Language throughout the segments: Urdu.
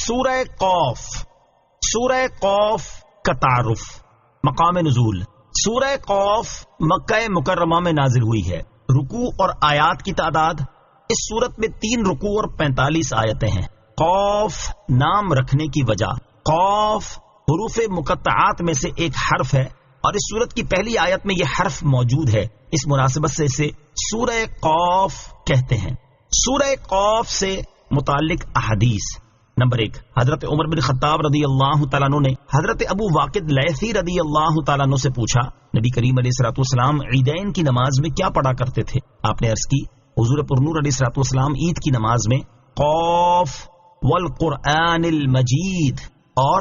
سورہ قوف. سورہ قوف کا تعارف. مقام نزول. سورہ قوف مکہ مکرمہ میں نازل ہوئی ہے. رکوع اور آیات کی تعداد اس سورت میں 3 رکوع اور 45 آیتیں ہیں. قوف نام رکھنے کی وجہ، قوف حروف مقطعات میں سے ایک حرف ہے اور اس سورت کی پہلی آیت میں یہ حرف موجود ہے. اس مناسبت سے اسے سورہ قوف کہتے ہیں. سورہ قوف سے متعلق احادیث. نمبر 1، حضرت عمر بن خطاب رضی اللہ تعالیٰ عنہ نے حضرت ابو واقد لیثی رضی اللہ تعالیٰ عنہ سے پوچھا، نبی کریم علیہ الصلوۃ والسلام عیدین کی نماز میں کیا پڑھا کرتے تھے؟ آپ نے عرض کی، حضور پرنور علیہ الصلوۃ والسلام عید کی نماز میں قوف والقرآن المجید اور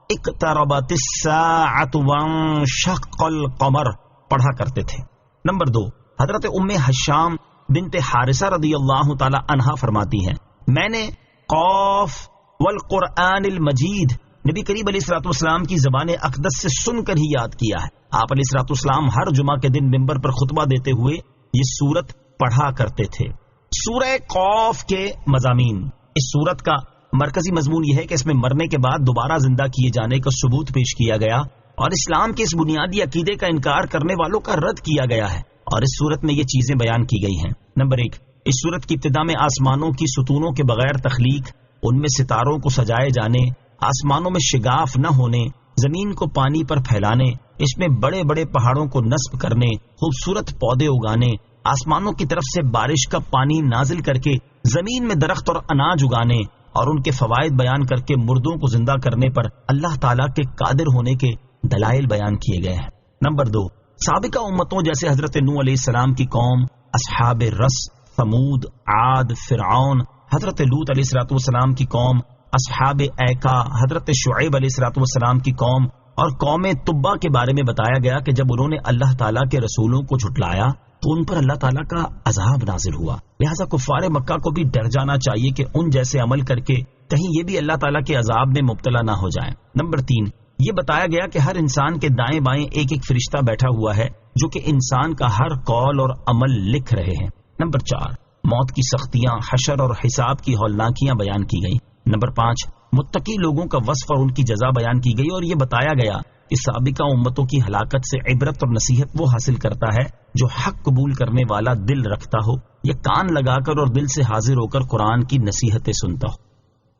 اقتربت الساعۃ وانشق القمر پڑھا کرتے تھے. نمبر 2، حضرت ام حشام بنت حارثہ رضی اللہ تعالی عنہا فرماتی ہیں، میں نے قوف والقرآن المجید نبی کریم علیہ الصلوۃ والسلام کی زبان اقدس سے سن کر ہی یاد کیا ہے. آپ علیہ الصلوۃ والسلام ہر جمعہ کے دن منبر پر خطبہ دیتے ہوئے یہ سورت پڑھا کرتے تھے. سورہ قوف کے مضامین. اس سورت کا مرکزی مضمون یہ ہے کہ اس میں مرنے کے بعد دوبارہ زندہ کیے جانے کا ثبوت پیش کیا گیا اور اسلام کے اس بنیادی عقیدے کا انکار کرنے والوں کا رد کیا گیا ہے، اور اس سورت میں یہ چیزیں بیان کی گئی ہیں. نمبر 1، اس سورت کی ابتدا میں آسمانوں کی ستونوں کے بغیر تخلیق، ان میں ستاروں کو سجائے جانے، آسمانوں میں شگاف نہ ہونے، زمین کو پانی پر پھیلانے، اس میں بڑے بڑے پہاڑوں کو نصب کرنے، خوبصورت پودے اگانے، آسمانوں کی طرف سے بارش کا پانی نازل کر کے زمین میں درخت اور اناج اگانے اور ان کے فوائد بیان کر کے مردوں کو زندہ کرنے پر اللہ تعالیٰ کے قادر ہونے کے دلائل بیان کیے گئے ہیں. نمبر 2، سابقہ امتوں جیسے حضرت نوح علیہ السلام کی قوم، اصحاب رس، ثمود، عاد، فرعون، حضرت لوط علیہ الصلوۃ والسلام کی قوم، اصحاب ایکا، حضرت شعیب علیہ الصلوۃ والسلام کی قوم اور قوم تبا کے بارے میں بتایا گیا کہ جب انہوں نے اللہ تعالیٰ کے رسولوں کو جھٹلایا تو ان پر اللہ تعالیٰ کا عذاب نازل ہوا. لہذا کفار مکہ کو بھی ڈر جانا چاہیے کہ ان جیسے عمل کر کے کہیں یہ بھی اللہ تعالیٰ کے عذاب میں مبتلا نہ ہو جائیں. نمبر 3، یہ بتایا گیا کہ ہر انسان کے دائیں بائیں ایک ایک فرشتہ بیٹھا ہوا ہے جو کہ انسان کا ہر قول اور عمل لکھ رہے ہیں. نمبر 4، موت کی سختیاں، حشر اور حساب کی ہولناکیاں بیان کی گئیں. نمبر 5، متقی لوگوں کا وصف اور ان کی جزا بیان کی گئی اور یہ بتایا گیا کہ سابقہ امتوں کی ہلاکت سے عبرت اور نصیحت وہ حاصل کرتا ہے جو حق قبول کرنے والا دل رکھتا ہو یا کان لگا کر اور دل سے حاضر ہو کر قرآن کی نصیحتیں سنتا ہو.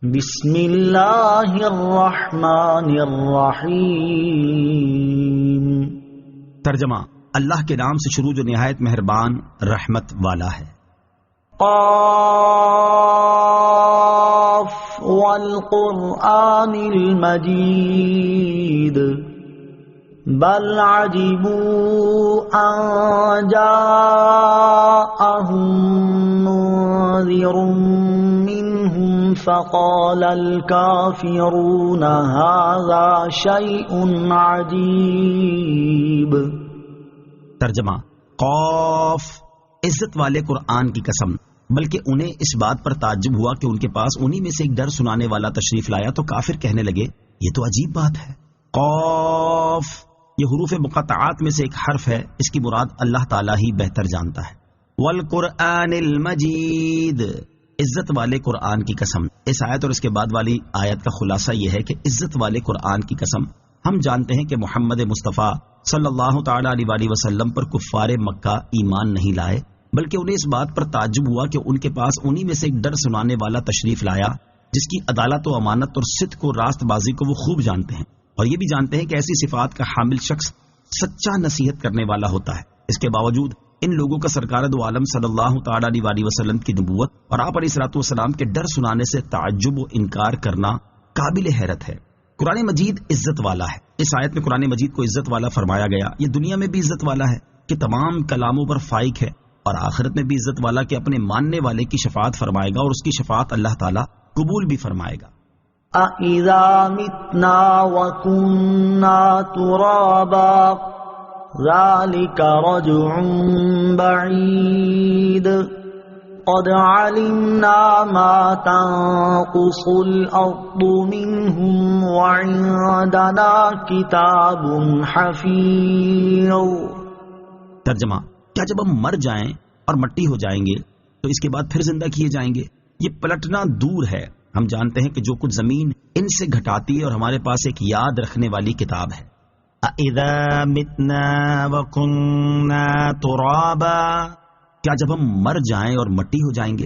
بسم اللہ الرحمن الرحیم. ترجمہ، اللہ کے نام سے شروع جو نہایت مہربان رحمت والا ہے. قاف والقرآن المجید بل عجبوا ان جاءهم منذر منهم فقال الكافرون هذا شيء عجیب. ترجمہ، قاف عزت والے قرآن کی قسم، بلکہ انہیں اس بات پر تعجب ہوا کہ ان کے پاس انہی میں سے ایک ڈر سنانے والا تشریف لایا تو کافر کہنے لگے یہ تو عجیب بات ہے. قاف یہ حروف مقطعات میں سے ایک حرف ہے، اس کی مراد اللہ تعالیٰ ہی بہتر جانتا ہے. والقرآن المجید عزت والے قرآن کی قسم. اس آیت اور اس کے بعد والی آیت کا خلاصہ یہ ہے کہ عزت والے قرآن کی قسم. ہم جانتے ہیں کہ محمد مصطفیٰ صلی اللہ تعالیٰ علیہ وسلم پر کفار مکہ ایمان نہیں لائے، بلکہ انہیں اس بات پر تعجب ہوا کہ ان کے پاس انہی میں سے ایک ڈر سنانے والا تشریف لایا جس کی عدالت و امانت اور صدق و راست بازی کو وہ خوب جانتے ہیں، اور یہ بھی جانتے ہیں کہ ایسی صفات کا حامل شخص سچا نصیحت کرنے والا ہوتا ہے. اس کے باوجود ان لوگوں کا سرکار دو عالم صلی اللہ تعالیٰ علیہ وسلم کی نبوت اور آپ علیہ الصلوۃ والسلام کے ڈر سنانے سے تعجب و انکار کرنا قابل حیرت ہے. قرآن مجید عزت والا ہے. اس آیت میں قرآن مجید کو عزت والا فرمایا گیا. یہ دنیا میں بھی عزت والا ہے کہ تمام کلاموں پر فائق ہے، اور آخرت میں بھی عزت والا کہ اپنے ماننے والے کی شفاعت فرمائے گا اور اس کی شفاعت اللہ تعالیٰ قبول بھی فرمائے گا. اَإِذَا مِتْنَا وَكُنَّا تُرَابًا ذَلِكَ رَجْعٌ بَعِيدٌ قَدْ عَلِمْنَا مَا تَنقُصُ الْأَرْضُ مِنْهُمْ وَعِندَنَا كِتَابٌ حَفِيظٌ. ترجمہ، کیا جب ہم مر جائیں اور مٹی ہو جائیں گے تو اس کے بعد پھر زندہ کیے جائیں گے؟ یہ پلٹنا دور ہے، ہم جانتے ہیں کہ جو کچھ زمین ان سے گھٹاتی ہے اور ہمارے پاس ایک یاد رکھنے والی کتاب ہے. اذا متنا وکننا ترابا، کیا جب ہم مر جائیں اور مٹی ہو جائیں گے؟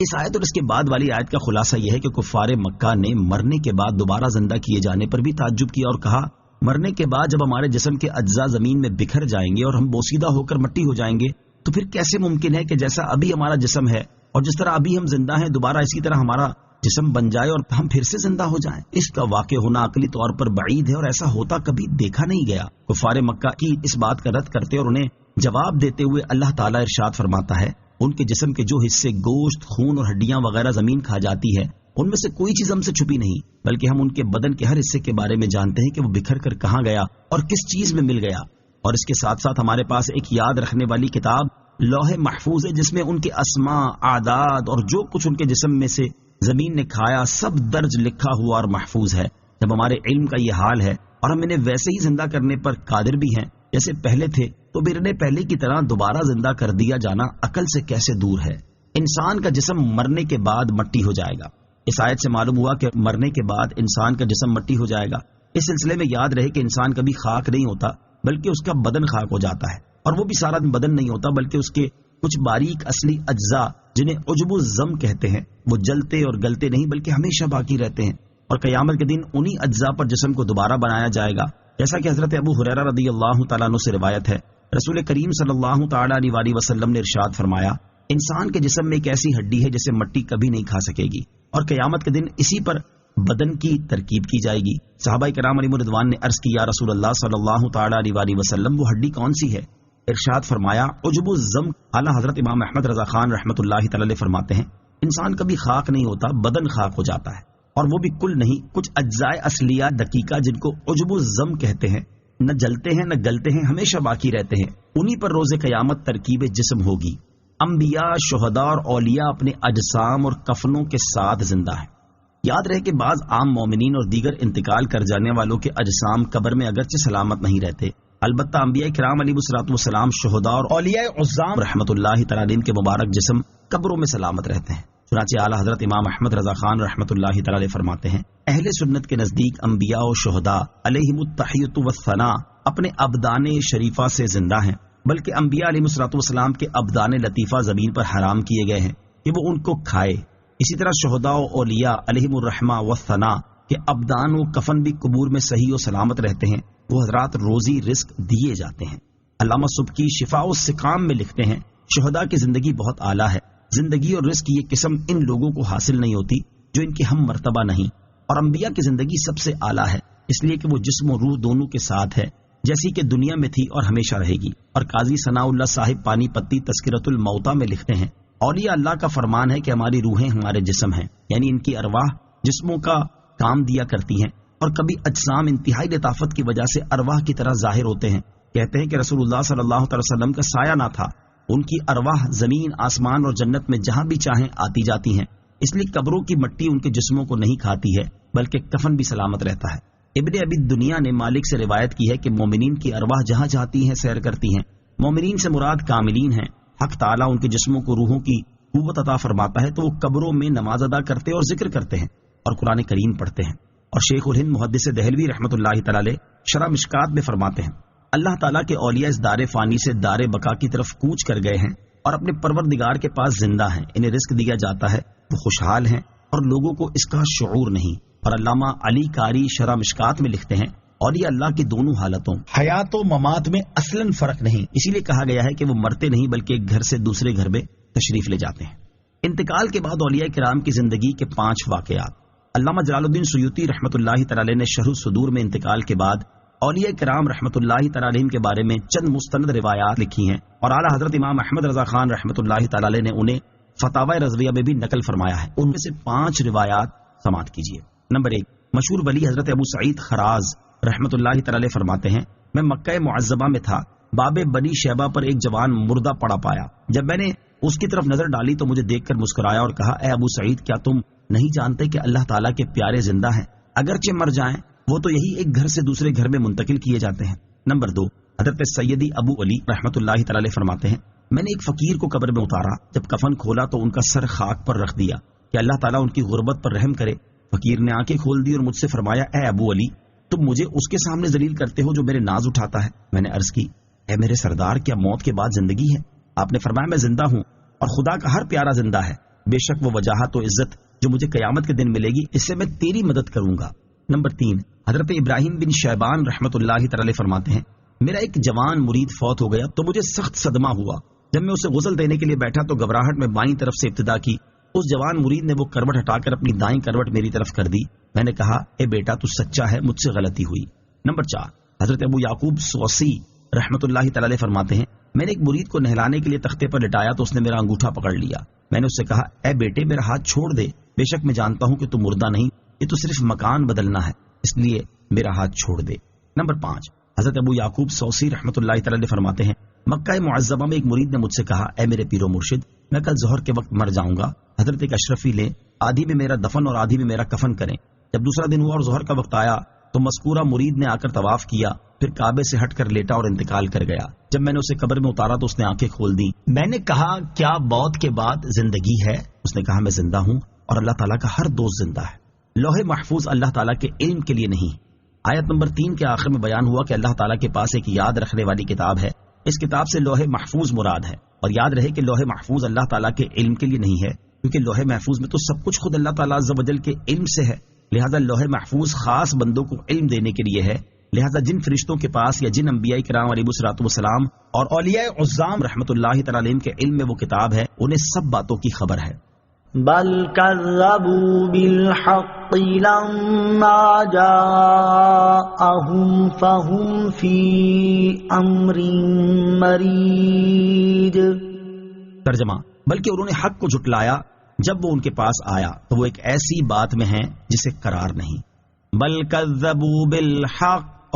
اس آیت اور اس کے بعد والی آیت کا خلاصہ یہ ہے کہ کفار مکہ نے مرنے کے بعد دوبارہ زندہ کیے جانے پر بھی تعجب کیا اور کہا مرنے کے بعد جب ہمارے جسم کے اجزاء زمین میں بکھر جائیں گے اور ہم بوسیدہ ہو کر مٹی ہو جائیں گے تو پھر کیسے ممکن ہے کہ جیسا ابھی ہمارا جسم ہے اور جس طرح ابھی ہم زندہ ہیں دوبارہ اسی طرح ہمارا جسم بن جائے اور ہم پھر سے زندہ ہو جائیں؟ اس کا واقع ہونا عقلی طور پر بعید ہے اور ایسا ہوتا کبھی دیکھا نہیں گیا. کفار مکہ کی اس بات کا رد کرتے اور انہیں جواب دیتے ہوئے اللہ تعالیٰ ارشاد فرماتا ہے ان کے جسم کے جو حصے گوشت، خون اور ہڈیاں وغیرہ زمین کھا جاتی ہے ان میں سے کوئی چیز ہم سے چھپی نہیں، بلکہ ہم ان کے بدن کے ہر حصے کے بارے میں جانتے ہیں کہ وہ بکھر کر کہاں گیا اور کس چیز میں مل گیا. اور اس کے ساتھ ساتھ ہمارے پاس ایک یاد رکھنے والی کتاب لوح محفوظ ہے جس میں ان کے اسماء، اعداد اور جو کچھ ان کے جسم میں سے زمین نے کھایا سب درج لکھا ہوا اور محفوظ ہے. جب ہمارے علم کا یہ حال ہے اور ہم انہیں ویسے ہی زندہ کرنے پر قادر بھی ہیں جیسے پہلے تھے تو پھر پہلے کی طرح دوبارہ زندہ کر دیا جانا عقل سے کیسے دور ہے؟ انسان کا جسم مرنے کے بعد مٹی ہو جائے گا. اس آیت سے معلوم ہوا کہ مرنے کے بعد انسان کا جسم مٹی ہو جائے گا. اس سلسلے میں یاد رہے کہ انسان کبھی خاک نہیں ہوتا بلکہ اس کا بدن خاک ہو جاتا ہے، اور وہ بھی سارا بدن نہیں ہوتا بلکہ اس کے کچھ باریک اصلی اجزاء جنہیں عجب الزم کہتے ہیں وہ جلتے اور گلتے نہیں بلکہ ہمیشہ باقی رہتے ہیں، اور قیامت کے دن انہی اجزاء پر جسم کو دوبارہ بنایا جائے گا. جیسا کہ حضرت ابو ہریرہ رضی اللہ تعالیٰ عنہ سے روایت ہے، رسول کریم صلی اللہ تعالیٰ علیہ وسلم نے ارشاد فرمایا انسان کے جسم میں ایک ایسی ہڈی ہے جسے مٹی کبھی نہیں کھا سکے گی، اور قیامت کے دن اسی پر بدن کی ترکیب کی جائے گی. صحابہ کرام علیہم رضوان نے عرض کی یا رسول اللہ صلی اللہ تعالیٰ علیہ وسلم وہ ہڈی کون سی ہے؟ ارشاد فرمایا عجب الزم. اعلیٰ حضرت امام احمد رضا خان رحمۃ اللہ تعالی فرماتے ہیں انسان کبھی خاک نہیں ہوتا، بدن خاک ہو جاتا ہے، اور وہ بھی کل نہیں، کچھ اجزاء اصلیہ دقیقہ جن کو عجب الزم کہتے ہیں نہ جلتے ہیں نہ گلتے ہیں، ہمیشہ باقی رہتے ہیں، انہی پر روز قیامت ترکیب جسم ہوگی. انبیاء، شہداء اور اولیاء اپنے اجسام اور کفنوں کے ساتھ زندہ ہیں. یاد رہے کہ بعض عام مومنین اور دیگر انتقال کر جانے والوں کے اجسام قبر میں اگرچہ سلامت نہیں رہتے، البتہ انبیاء کرام علیہ الصلوۃ والسلام، شہداء اور اولیاء عظام رحمۃ اللہ تعالی علیہم کے مبارک جسم قبروں میں سلامت رہتے ہیں. چنانچہ اعلیٰ حضرت امام احمد رضا خان رحمۃ اللہ تعالی فرماتے ہیں اہل سنت کے نزدیک انبیاء و شہداء علیہم التحیۃ والثناء اپنے ابدان شریفہ سے زندہ ہیں، بلکہ انبیاء علیہ الصلوۃ والسلام کے ابدان لطیفہ زمین پر حرام کیے گئے ہیں کہ وہ ان کو کھائے. اسی طرح شہداء و اولیاء علیہم الرحمہ والثناء کے ابدان و کفن بھی قبور میں صحیح و سلامت رہتے ہیں، وہ حضرات روزی رزق دیے جاتے ہیں. علامہ سبکی شفاء السقام میں لکھتے ہیں شہداء کی زندگی بہت اعلیٰ ہے. زندگی اور رزق کی یہ قسم ان لوگوں کو حاصل نہیں ہوتی جو ان کی ہم مرتبہ نہیں، اور انبیاء کی زندگی سب سے اعلیٰ ہے اس لیے کہ وہ جسم و روح دونوں کے ساتھ ہے جیسی کہ دنیا میں تھی اور ہمیشہ رہے گی. اور قاضی ثناء اللہ صاحب پانی پتی تذکرۃ الموتیٰ میں لکھتے ہیں اولیاء اللہ کا فرمان ہے کہ ہماری روحیں ہمارے جسم ہیں، یعنی ان کی ارواح جسموں کا کام دیا کرتی ہیں، اور کبھی اجسام انتہائی لطافت کی وجہ سے ارواح کی طرح ظاہر ہوتے ہیں. کہتے ہیں کہ رسول اللہ صلی اللہ علیہ وسلم کا سایہ نہ تھا، ان کی ارواح زمین، آسمان اور جنت میں جہاں بھی چاہیں آتی جاتی ہیں، اس لیے قبروں کی مٹی ان کے جسموں کو نہیں کھاتی ہے بلکہ کفن بھی سلامت رہتا ہے. ابن ابی دنیا نے مالک سے روایت کی ہے کہ مومنین کی ارواح جہاں جاتی ہیں سیر کرتی ہیں. مومنین سے مراد کاملین ہیں. حق تعالیٰ ان کے جسموں کو روحوں کی قوت عطا فرماتا ہے تو وہ قبروں میں نماز ادا کرتے اور ذکر کرتے ہیں اور قرآن کریم پڑھتے ہیں. اور شیخ الہند محدث دہلوی رحمۃ اللہ تعالی شرح مشکات میں فرماتے ہیں اللہ تعالیٰ کے اولیاء اس دار فانی سے دار بقا کی طرف کوچ کر گئے ہیں اور اپنے پروردگار کے پاس زندہ ہیں، انہیں رزق دیا جاتا ہے، وہ خوشحال ہیں اور لوگوں کو اس کا شعور نہیں. اور علامہ علی قاری شرح مشکات میں لکھتے ہیں اولیاء اللہ کی دونوں حالتوں حیات و ممات میں اصلاً فرق نہیں، اسی لیے کہا گیا ہے کہ وہ مرتے نہیں بلکہ ایک گھر سے دوسرے گھر میں تشریف لے جاتے ہیں. انتقال کے بعد اولیاء کرام کی زندگی کے 5 واقعات. علامہ جلال الدین سیوطی رحمۃ اللہ تعالی نے شرح الصدور میں انتقال کے بعد اولیاء کرام رحمۃ اللہ تعالی علیہم کے بارے میں چند مستند روایات لکھی ہیں، اور اعلیٰ حضرت امام احمد رضا خان رحمۃ اللہ تعالی نے انہیں فتاوی رضویہ میں بھی نقل فرمایا ہے. ان میں سے 5 روایات سماعت کیجیے. نمبر 1، مشہور ولی حضرت ابو سعید خراز رحمۃ اللہ تعالی فرماتے ہیں میں مکہ معظمہ میں تھا، باب بنی شیبہ پر ایک جوان مردہ پڑا پایا. جب میں نے اس کی طرف نظر ڈالی تو مجھے دیکھ کر مسکرایا اور کہا اے ابو سعید کیا تم نہیں جانتے کہ اللہ تعالیٰ کے پیارے زندہ ہیں، اگرچہ مر جائیں وہ تو یہی ایک گھر سے دوسرے گھر میں منتقل کیے جاتے ہیں. نمبر 2، حضرت سیدی ابو علی رحمۃ اللہ تعالی فرماتے ہیں میں نے ایک فقیر کو قبر میں اتارا، جب کفن کھولا تو ان کا سر خاک پر رکھ دیا کہ اللہ تعالیٰ ان کی غربت پر رحم کرے۔ فقیر نے آنکھیں کھول دی اور مجھ سے فرمایا، اے ابو علی، تم مجھے اس کے سامنے ذلیل کرتے ہو جو میرے ناز اٹھاتا ہے۔ میں نے عرض کی، اے میرے سردار، کیا موت کے بعد زندگی ہے؟ آپ نے فرمایا، میں زندہ ہوں اور خدا کا ہر پیارا زندہ ہے، بے شک وہ وجاہت و عزت جو مجھے قیامت کے دن ملے گی، اس سے میں تیری مدد کروں گا۔ نمبر 3، حضرت ابراہیم بن شیبان رحمۃ اللہ تعالی فرماتے ہیں، میرا ایک جوان مرید فوت ہو گیا تو مجھے سخت صدمہ ہوا۔ جب میں اسے غسل دینے کے لیے بیٹھا تو گھبراہٹ میں بائیں طرف سے ابتدا کی۔ اس جوان مرید نے وہ کروٹ ہٹا کر اپنی دائیں کروٹ میری طرف کر دی۔ میں نے کہا، اے بیٹا، تو سچا ہے، مجھ سے غلطی ہوئی۔ نمبر 4، حضرت ابو یعقوب سوسی رحمۃ اللہ تعالی فرماتے ہیں، میں نے ایک مرید کو نہلانے کے لیے تختے پر لٹایا تو اس نے میرا انگوٹھا پکڑ لیا۔ میں نے اس سے کہا، اے بیٹے، میرا ہاتھ چھوڑ دے، بے شک میں جانتا ہوں کہ تو مردہ نہیں، یہ تو صرف مکان بدلنا ہے، اس لیے میرا ہاتھ چھوڑ دے۔ نمبر 5، حضرت ابو یعقوب سوسی رحمۃ اللہ تعالی فرماتے ہیں، مکہ معظمہ میں ایک مرید نے مجھ سے کہا، اے میرے پیر و مرشد، میں کل ظہر کے وقت مر جاؤں گا، حضرت ایک اشرفی لیں، آدھی میں میرا دفن اور آدھی میں میرا کفن کریں۔ جب دوسرا دن ہوا اور ظہر کا وقت آیا تو مذکورہ مرید نے آ کر طواف کیا، پھر کعبے سے ہٹ کر لیٹا اور انتقال کر گیا۔ جب میں نے اسے قبر میں اتارا تو اس نے آنکھیں کھول دی۔ میں نے کہا، کیا موت کے بعد زندگی ہے؟ اس نے کہا، میں زندہ ہوں اور اللہ تعالیٰ کا ہر دوست زندہ ہے۔ لوح محفوظ اللہ تعالیٰ کے علم کے لیے نہیں۔ آیت نمبر 3 کے آخر میں بیان ہوا کہ اللہ تعالیٰ کے پاس ایک یاد رکھنے والی کتاب ہے، اس کتاب سے لوح محفوظ مراد ہے، اور یاد رہے کہ لوح محفوظ اللہ تعالیٰ کے علم کے لیے نہیں ہے، کیونکہ لوح محفوظ میں تو سب کچھ خود اللہ تعالیٰ عز و جل کے علم سے ہے، لہذا لوح محفوظ خاص بندوں کو علم دینے کے لیے ہے۔ لہذا جن فرشتوں کے پاس یا جن انبیاء کرام علیہ الصلوۃ والسلام اور اولیاء عظام رحمۃ اللہ تعالی علیہم کے علم میں وہ کتاب ہے، انہیں سب باتوں کی خبر ہے۔ بل كذبوا بالحق لما جاءهم فهم في امر مريج۔ ترجمہ، بلکہ انہوں نے حق کو جھٹلایا جب وہ ان کے پاس آیا تو وہ ایک ایسی بات میں ہیں جسے قرار نہیں۔ بل كذبوا بالحق،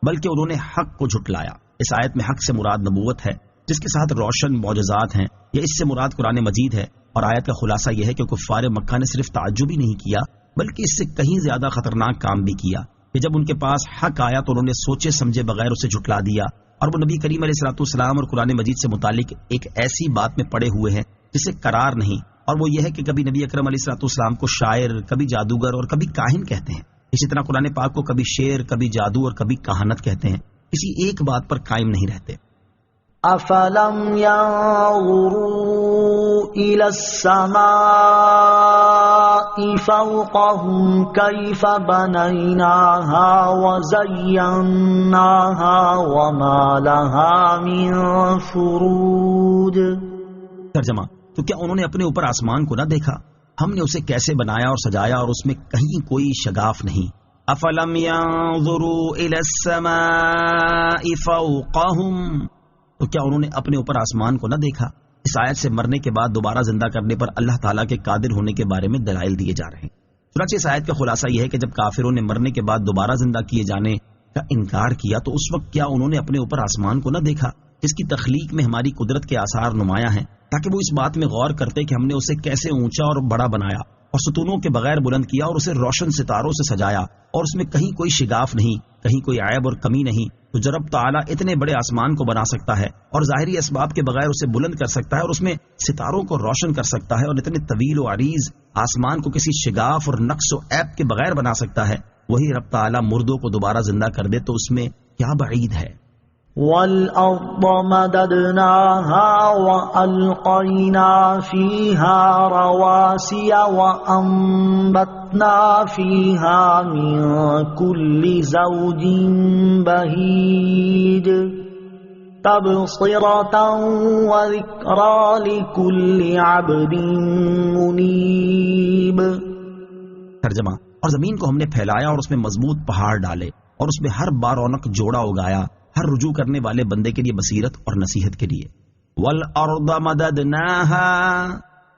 بلکہ انہوں نے حق کو جھٹلایا۔ اس آیت میں حق سے مراد نبوت ہے، جس کے ساتھ روشن معجزات ہیں، یا اس سے مراد قرآن مجید ہے، اور آیت کا خلاصہ یہ ہے کہ کفار مکہ نے صرف تعجب ہی نہیں کیا بلکہ اس سے کہیں زیادہ خطرناک کام بھی کیا کہ جب ان کے پاس حق آیا تو انہوں نے سوچے سمجھے بغیر اسے جھٹلا دیا، اور وہ نبی کریم علیہ الصلوۃ والسلام اور قرآن مجید سے متعلق ایک ایسی بات میں پڑے ہوئے ہیں جسے قرار نہیں، اور وہ یہ ہے کہ کبھی نبی اکرم علیہ الصلوۃ والسلام کو شاعر، کبھی جادوگر اور کبھی کاہن کہتے ہیں۔ اسی طرح قرآن پاک کو کبھی شعر، کبھی جادو اور کبھی کہانت کہتے ہیں، کسی ایک بات پر قائم نہیں رہتے۔ افلم ينظروا الى السماء فوقهم كيف بنيناها وزيناها وما لها من فروج۔ ترجمہ، تو کیا انہوں نے اپنے اوپر آسمان کو نہ دیکھا؟ ہم نے اسے کیسے بنایا اور سجایا اور اس میں کہیں کوئی شگاف نہیں۔ افلم ينظروا الى السماء فوقهم، تو کیا انہوں نے اپنے اوپر آسمان کو نہ دیکھا؟ اس آیت سے مرنے کے بعد دوبارہ زندہ کرنے پر اللہ تعالیٰ کے قادر ہونے کے بارے میں دلائل دیے جا رہے ہیں۔ چنانچہ اس آیت کا خلاصہ یہ ہے کہ جب کافروں نے مرنے کے بعد دوبارہ زندہ کیے جانے کا انکار کیا تو اس وقت کیا انہوں نے اپنے اوپر آسمان کو نہ دیکھا جس کی تخلیق میں ہماری قدرت کے آثار نمایاں ہیں، تاکہ وہ اس بات میں غور کرتے کہ ہم نے اسے کیسے اونچا اور بڑا بنایا اور ستونوں کے بغیر بلند کیا اور اسے روشن ستاروں سے سجایا اور اس میں کہیں کوئی شگاف نہیں، کہیں کوئی عیب اور کمی نہیں۔ تو جب رب تعالیٰ اتنے بڑے آسمان کو بنا سکتا ہے اور ظاہری اسباب کے بغیر اسے بلند کر سکتا ہے اور اس میں ستاروں کو روشن کر سکتا ہے اور اتنے طویل و عریض آسمان کو کسی شگاف اور نقص و عیب کے بغیر بنا سکتا ہے، وہی رب تعالیٰ مردوں کو دوبارہ زندہ کر دے تو اس میں کیا بعید ہے۔ وَالْأَرْضَ مَدَدْنَاهَا وَأَلْقَيْنَا فِيهَا رَوَاسِيَ وَأَنبَتْنَا فِيهَا مِن كُلِّ زَوْجٍ بَهِيجٍ تَبْصِرَةً وَذِكْرَى لِكُلِّ عَبْدٍ مُنِيبٍ۔ ترجمہ، اور زمین کو ہم نے پھیلایا اور اس میں مضبوط پہاڑ ڈالے اور اس میں ہر بارونق جوڑا اگایا، ہر رجوع کرنے والے بندے کے لیے بصیرت اور نصیحت کے لیے۔ وَالْأَرْضَ مَدَدْنَاهَا،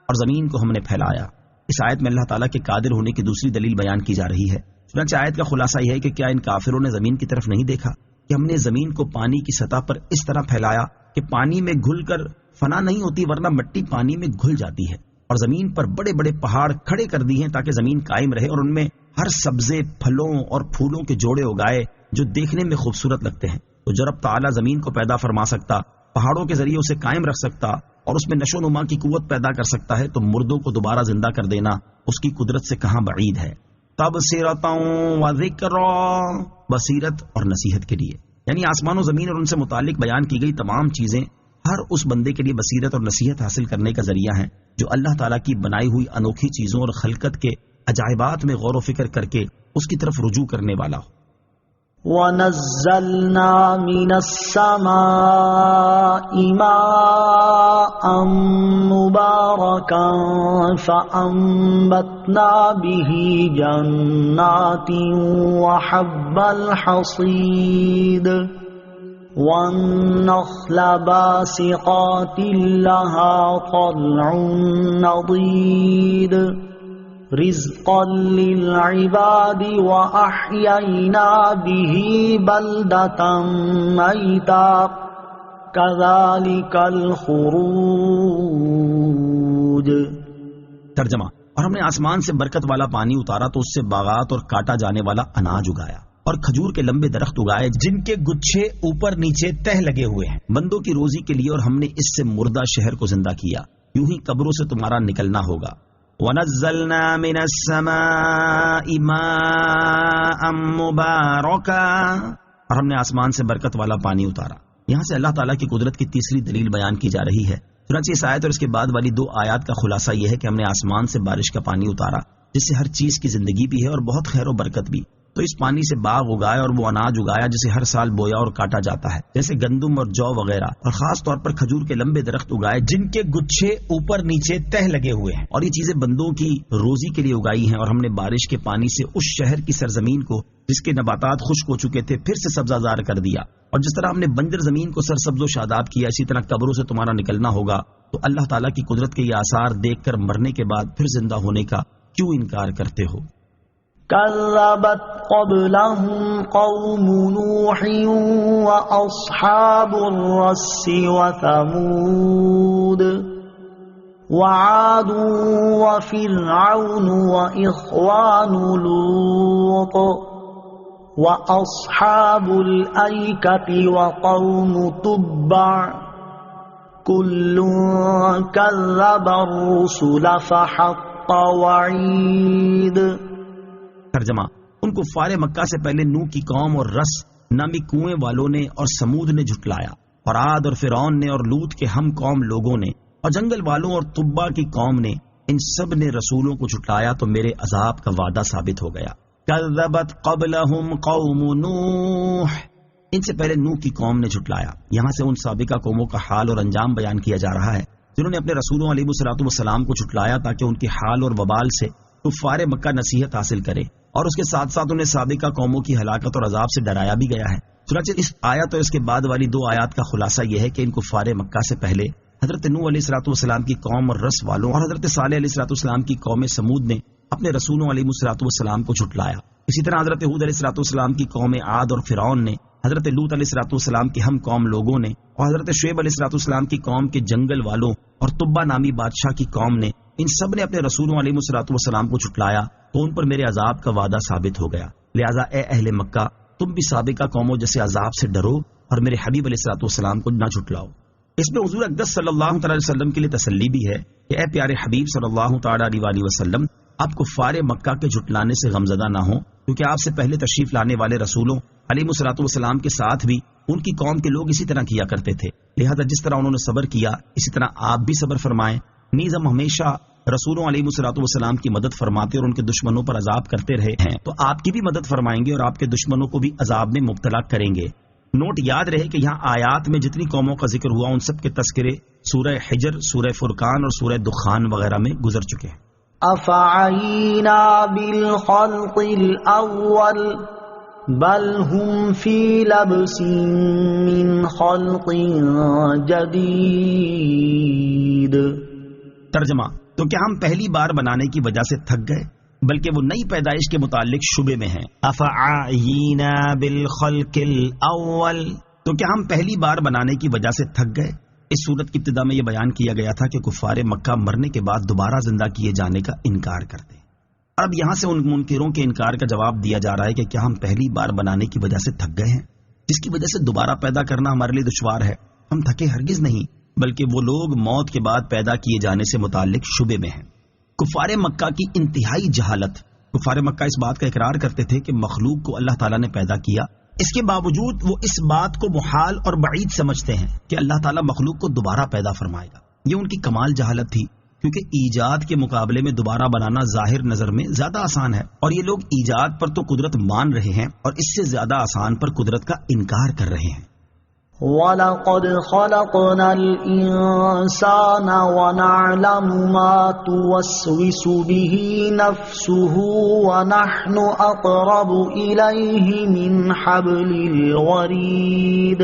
اور زمین کو ہم نے پھیلایا۔ اس آیت میں اللہ تعالیٰ کے قادر ہونے کی دوسری دلیل بیان کی جا رہی ہے۔ چنانچہ آیت کا خلاصہ یہ ہے کہ کیا ان کافروں نے زمین کی طرف نہیں دیکھا کہ ہم نے زمین کو پانی کی سطح پر اس طرح پھیلایا کہ پانی میں گھل کر فنا نہیں ہوتی، ورنہ مٹی پانی میں گھل جاتی ہے، اور زمین پر بڑے بڑے پہاڑ کھڑے کر دی ہیں تاکہ زمین قائم رہے اور ان میں ہر سبزے، پھلوں اور پھولوں کے جوڑے اگائے جو دیکھنے میں خوبصورت لگتے ہیں۔ تو جو رب تعالیٰ زمین کو پیدا فرما سکتا، پہاڑوں کے ذریعے اسے قائم رکھ سکتا اور اس میں نشو نما کی قوت پیدا کر سکتا ہے، تو مردوں کو دوبارہ زندہ کر دینا اس کی قدرت سے کہاں بعید ہے۔ تبصرۃ و ذکری، بصیرت اور نصیحت کے لیے، یعنی آسمان و زمین اور ان سے متعلق بیان کی گئی تمام چیزیں ہر اس بندے کے لیے بصیرت اور نصیحت حاصل کرنے کا ذریعہ ہیں جو اللہ تعالیٰ کی بنائی ہوئی انوکھی چیزوں اور خلقت کے عجائبات میں غور و فکر کر کے اس کی طرف رجوع کرنے والا ہو۔ وَنَزَّلْنَا مِنَ السَّمَاءِ مَاءً مُبَارَكًا فَأَنبَتْنَا بِهِ جَنَّاتٍ وَحَبَّ الْحَصِيدِ وَالنَّخْلَ بَاسِقَاتٍ لَهَا طَلْعٌ نَضِيدٌ رزقا للعباد وأحيينا به بلدة ميتا كذلك الخروج۔ ترجمہ، اور ہم نے آسمان سے برکت والا پانی اتارا تو اس سے باغات اور کاٹا جانے والا اناج اگایا اور کھجور کے لمبے درخت اگائے جن کے گچھے اوپر نیچے تہ لگے ہوئے ہیں بندوں کی روزی کے لیے، اور ہم نے اس سے مردہ شہر کو زندہ کیا، یوں ہی قبروں سے تمہارا نکلنا ہوگا۔ وَنَزَّلْنَا مِنَ السَّمَاءِ مَاءً مُبَارَكًا، اور ہم نے آسمان سے برکت والا پانی اتارا۔ یہاں سے اللہ تعالیٰ کی قدرت کی تیسری دلیل بیان کی جا رہی ہے۔ چنانچہ اس آیت اور اس کے بعد والی 2 آیات کا خلاصہ یہ ہے کہ ہم نے آسمان سے بارش کا پانی اتارا جس سے ہر چیز کی زندگی بھی ہے اور بہت خیر و برکت بھی، تو اس پانی سے باغ اگایا اور وہ اناج اگایا جسے ہر سال بویا اور کاٹا جاتا ہے، جیسے گندم اور جو وغیرہ، اور خاص طور پر کھجور کے لمبے درخت اگائے جن کے گچھے اوپر نیچے تہ لگے ہوئے ہیں، اور یہ چیزیں بندوں کی روزی کے لیے اگائی ہیں۔ اور ہم نے بارش کے پانی سے اس شہر کی سرزمین کو جس کے نباتات خشک ہو چکے تھے پھر سے سبزہ زار کر دیا، اور جس طرح ہم نے بنجر زمین کو سرسبز و شاداب کیا، اسی طرح قبروں سے تمہارا نکلنا ہوگا۔ تو اللہ تعالیٰ کی قدرت کے یہ آثار دیکھ کر مرنے کے بعد پھر زندہ ہونے کا کیوں انکار کرتے ہو؟ كذبت قبلهم قوم نوح وأصحاب الرس وثمود وعاد وفرعون وإخوان لوط وأصحاب الأيكة وقوم تبع كل كذب الرسل فحق وعيد۔ ترجمہ، ان کفار مکہ سے پہلے نوح کی قوم اور رس نامی کنویں والوں نے اور سمود نے جھٹلایا، اور عاد اور فرعون نے اور لوط کے ہم قوم لوگوں نے اور جنگل والوں اور طبا کی قوم نے، ان سب نے رسولوں کو جھٹلایا تو میرے عذاب کا وعدہ ثابت ہو گیا۔ کذبت قبلہم قوم نوح، ان سے پہلے نوح کی قوم نے جھٹلایا۔ یہاں سے ان سابقہ قوموں کا حال اور انجام بیان کیا جا رہا ہے جنہوں نے اپنے رسولوں علیہ السلام کو جھٹلایا تاکہ ان کے حال اور وبال سے کفار مکہ نصیحت حاصل کرے، اور اس کے ساتھ ساتھ انہیں سابقہ قوموں کی ہلاکت اور عذاب سے ڈرایا بھی گیا ہے۔ چنانچہ اس آیت اور اس کے بعد والی 2 آیات کا خلاصہ یہ ہے کہ ان کفار مکہ سے پہلے حضرت نوح علیہ السلام کی قوم اور رس والوں اور حضرت صالح علیہ السلام کی قوم سمود نے اپنے رسولوں علیہ السلام کو جھٹلایا۔ اسی طرح حضرت ہود علیہ السلام کی قوم عاد اور فرعون نے، حضرت لوط علیہ السلام کی ہم قوم لوگوں نے، اور حضرت شعیب علیہ السلام کی قوم کے جنگل والوں اور طبا نامی بادشاہ کی قوم نے، ان سب نے اپنے رسولوں علیہ السلام کو جھٹلایا تو ان پر میرے عذاب کا وعدہ ثابت ہو گیا۔ لہٰذا اے اہل مکہ، تم بھی سابقہ قوموں جیسے عذاب سے ڈرو اور میرے حبیب علیہ السلام کو نہ جھٹلاؤ۔ اس میں حضور اقدس صلی اللہ تعالی وسلم کے لیے تسلی بھی ہے کہ اے پیارے حبیب صلی اللہ تعالی علیہ وسلم، آپ کفار مکہ کے جھٹلانے سے غمزدہ نہ ہوں، کیونکہ آپ سے پہلے تشریف لانے والے رسولوں علیہ السلام کے ساتھ بھی ان کی قوم کے لوگ اسی طرح کیا کرتے تھے۔ لہذا جس طرح انہوں نے صبر کیا اسی طرح آپ بھی صبر فرمائیں۔ نیز ہم ہمیشہ رسولوں علیہ السلام کی مدد فرماتے اور ان کے دشمنوں پر عذاب کرتے رہے ہیں، تو آپ کی بھی مدد فرمائیں گے اور آپ کے دشمنوں کو بھی عذاب میں مبتلا کریں گے۔ نوٹ یاد رہے کہ یہاں آیات میں جتنی قوموں کا ذکر ہوا ان سب کے تذکرے سورہ حجر، سورہ فرقان اور سورہ دخان وغیرہ میں گزر چکے ہیں۔ افعینا بالخلق الاول بل هم فی لبس من خلق جدید۔ ترجمہ، تو کیا ہم پہلی بار بنانے کی وجہ سے تھک گئے، بلکہ وہ نئی پیدائش کے متعلق شبے میں ہیں۔ افعینا بالخلق الاول، تو کیا ہم پہلی بار بنانے کی وجہ سے تھک گئے۔ اس صورت کی ابتدا میں یہ بیان کیا گیا تھا کہ کفار مکہ مرنے کے بعد دوبارہ زندہ کیے جانے کا انکار کرتے ہیں۔ اب یہاں سے ان منکروں کے انکار کا جواب دیا جا رہا ہے کہ کیا ہم پہلی بار بنانے کی وجہ سے تھک گئے ہیں، جس کی وجہ سے دوبارہ پیدا کرنا ہمارے لیے دشوار ہے۔ ہم تھکے ہرگز نہیں، بلکہ وہ لوگ موت کے بعد پیدا کیے جانے سے متعلق شبے میں ہیں۔ کفار مکہ کی انتہائی جہالت۔ کفار مکہ اس بات کا اقرار کرتے تھے کہ مخلوق کو اللہ تعالیٰ نے پیدا کیا، اس کے باوجود وہ اس بات کو محال اور بعید سمجھتے ہیں کہ اللہ تعالیٰ مخلوق کو دوبارہ پیدا فرمائے گا۔ یہ ان کی کمال جہالت تھی، کیونکہ ایجاد کے مقابلے میں دوبارہ بنانا ظاہر نظر میں زیادہ آسان ہے، اور یہ لوگ ایجاد پر تو قدرت مان رہے ہیں اور اس سے زیادہ آسان پر قدرت کا انکار کر رہے ہیں۔ وَلَقَدْ خَلَقْنَا الْإِنسَانَ وَنَعْلَمُ مَا تُوَسْوِسُ بِهِ نَفْسُهُ وَنَحْنُ أَقْرَبُ إِلَيْهِ مِنْ حَبْلِ الْوَرِيدِ۔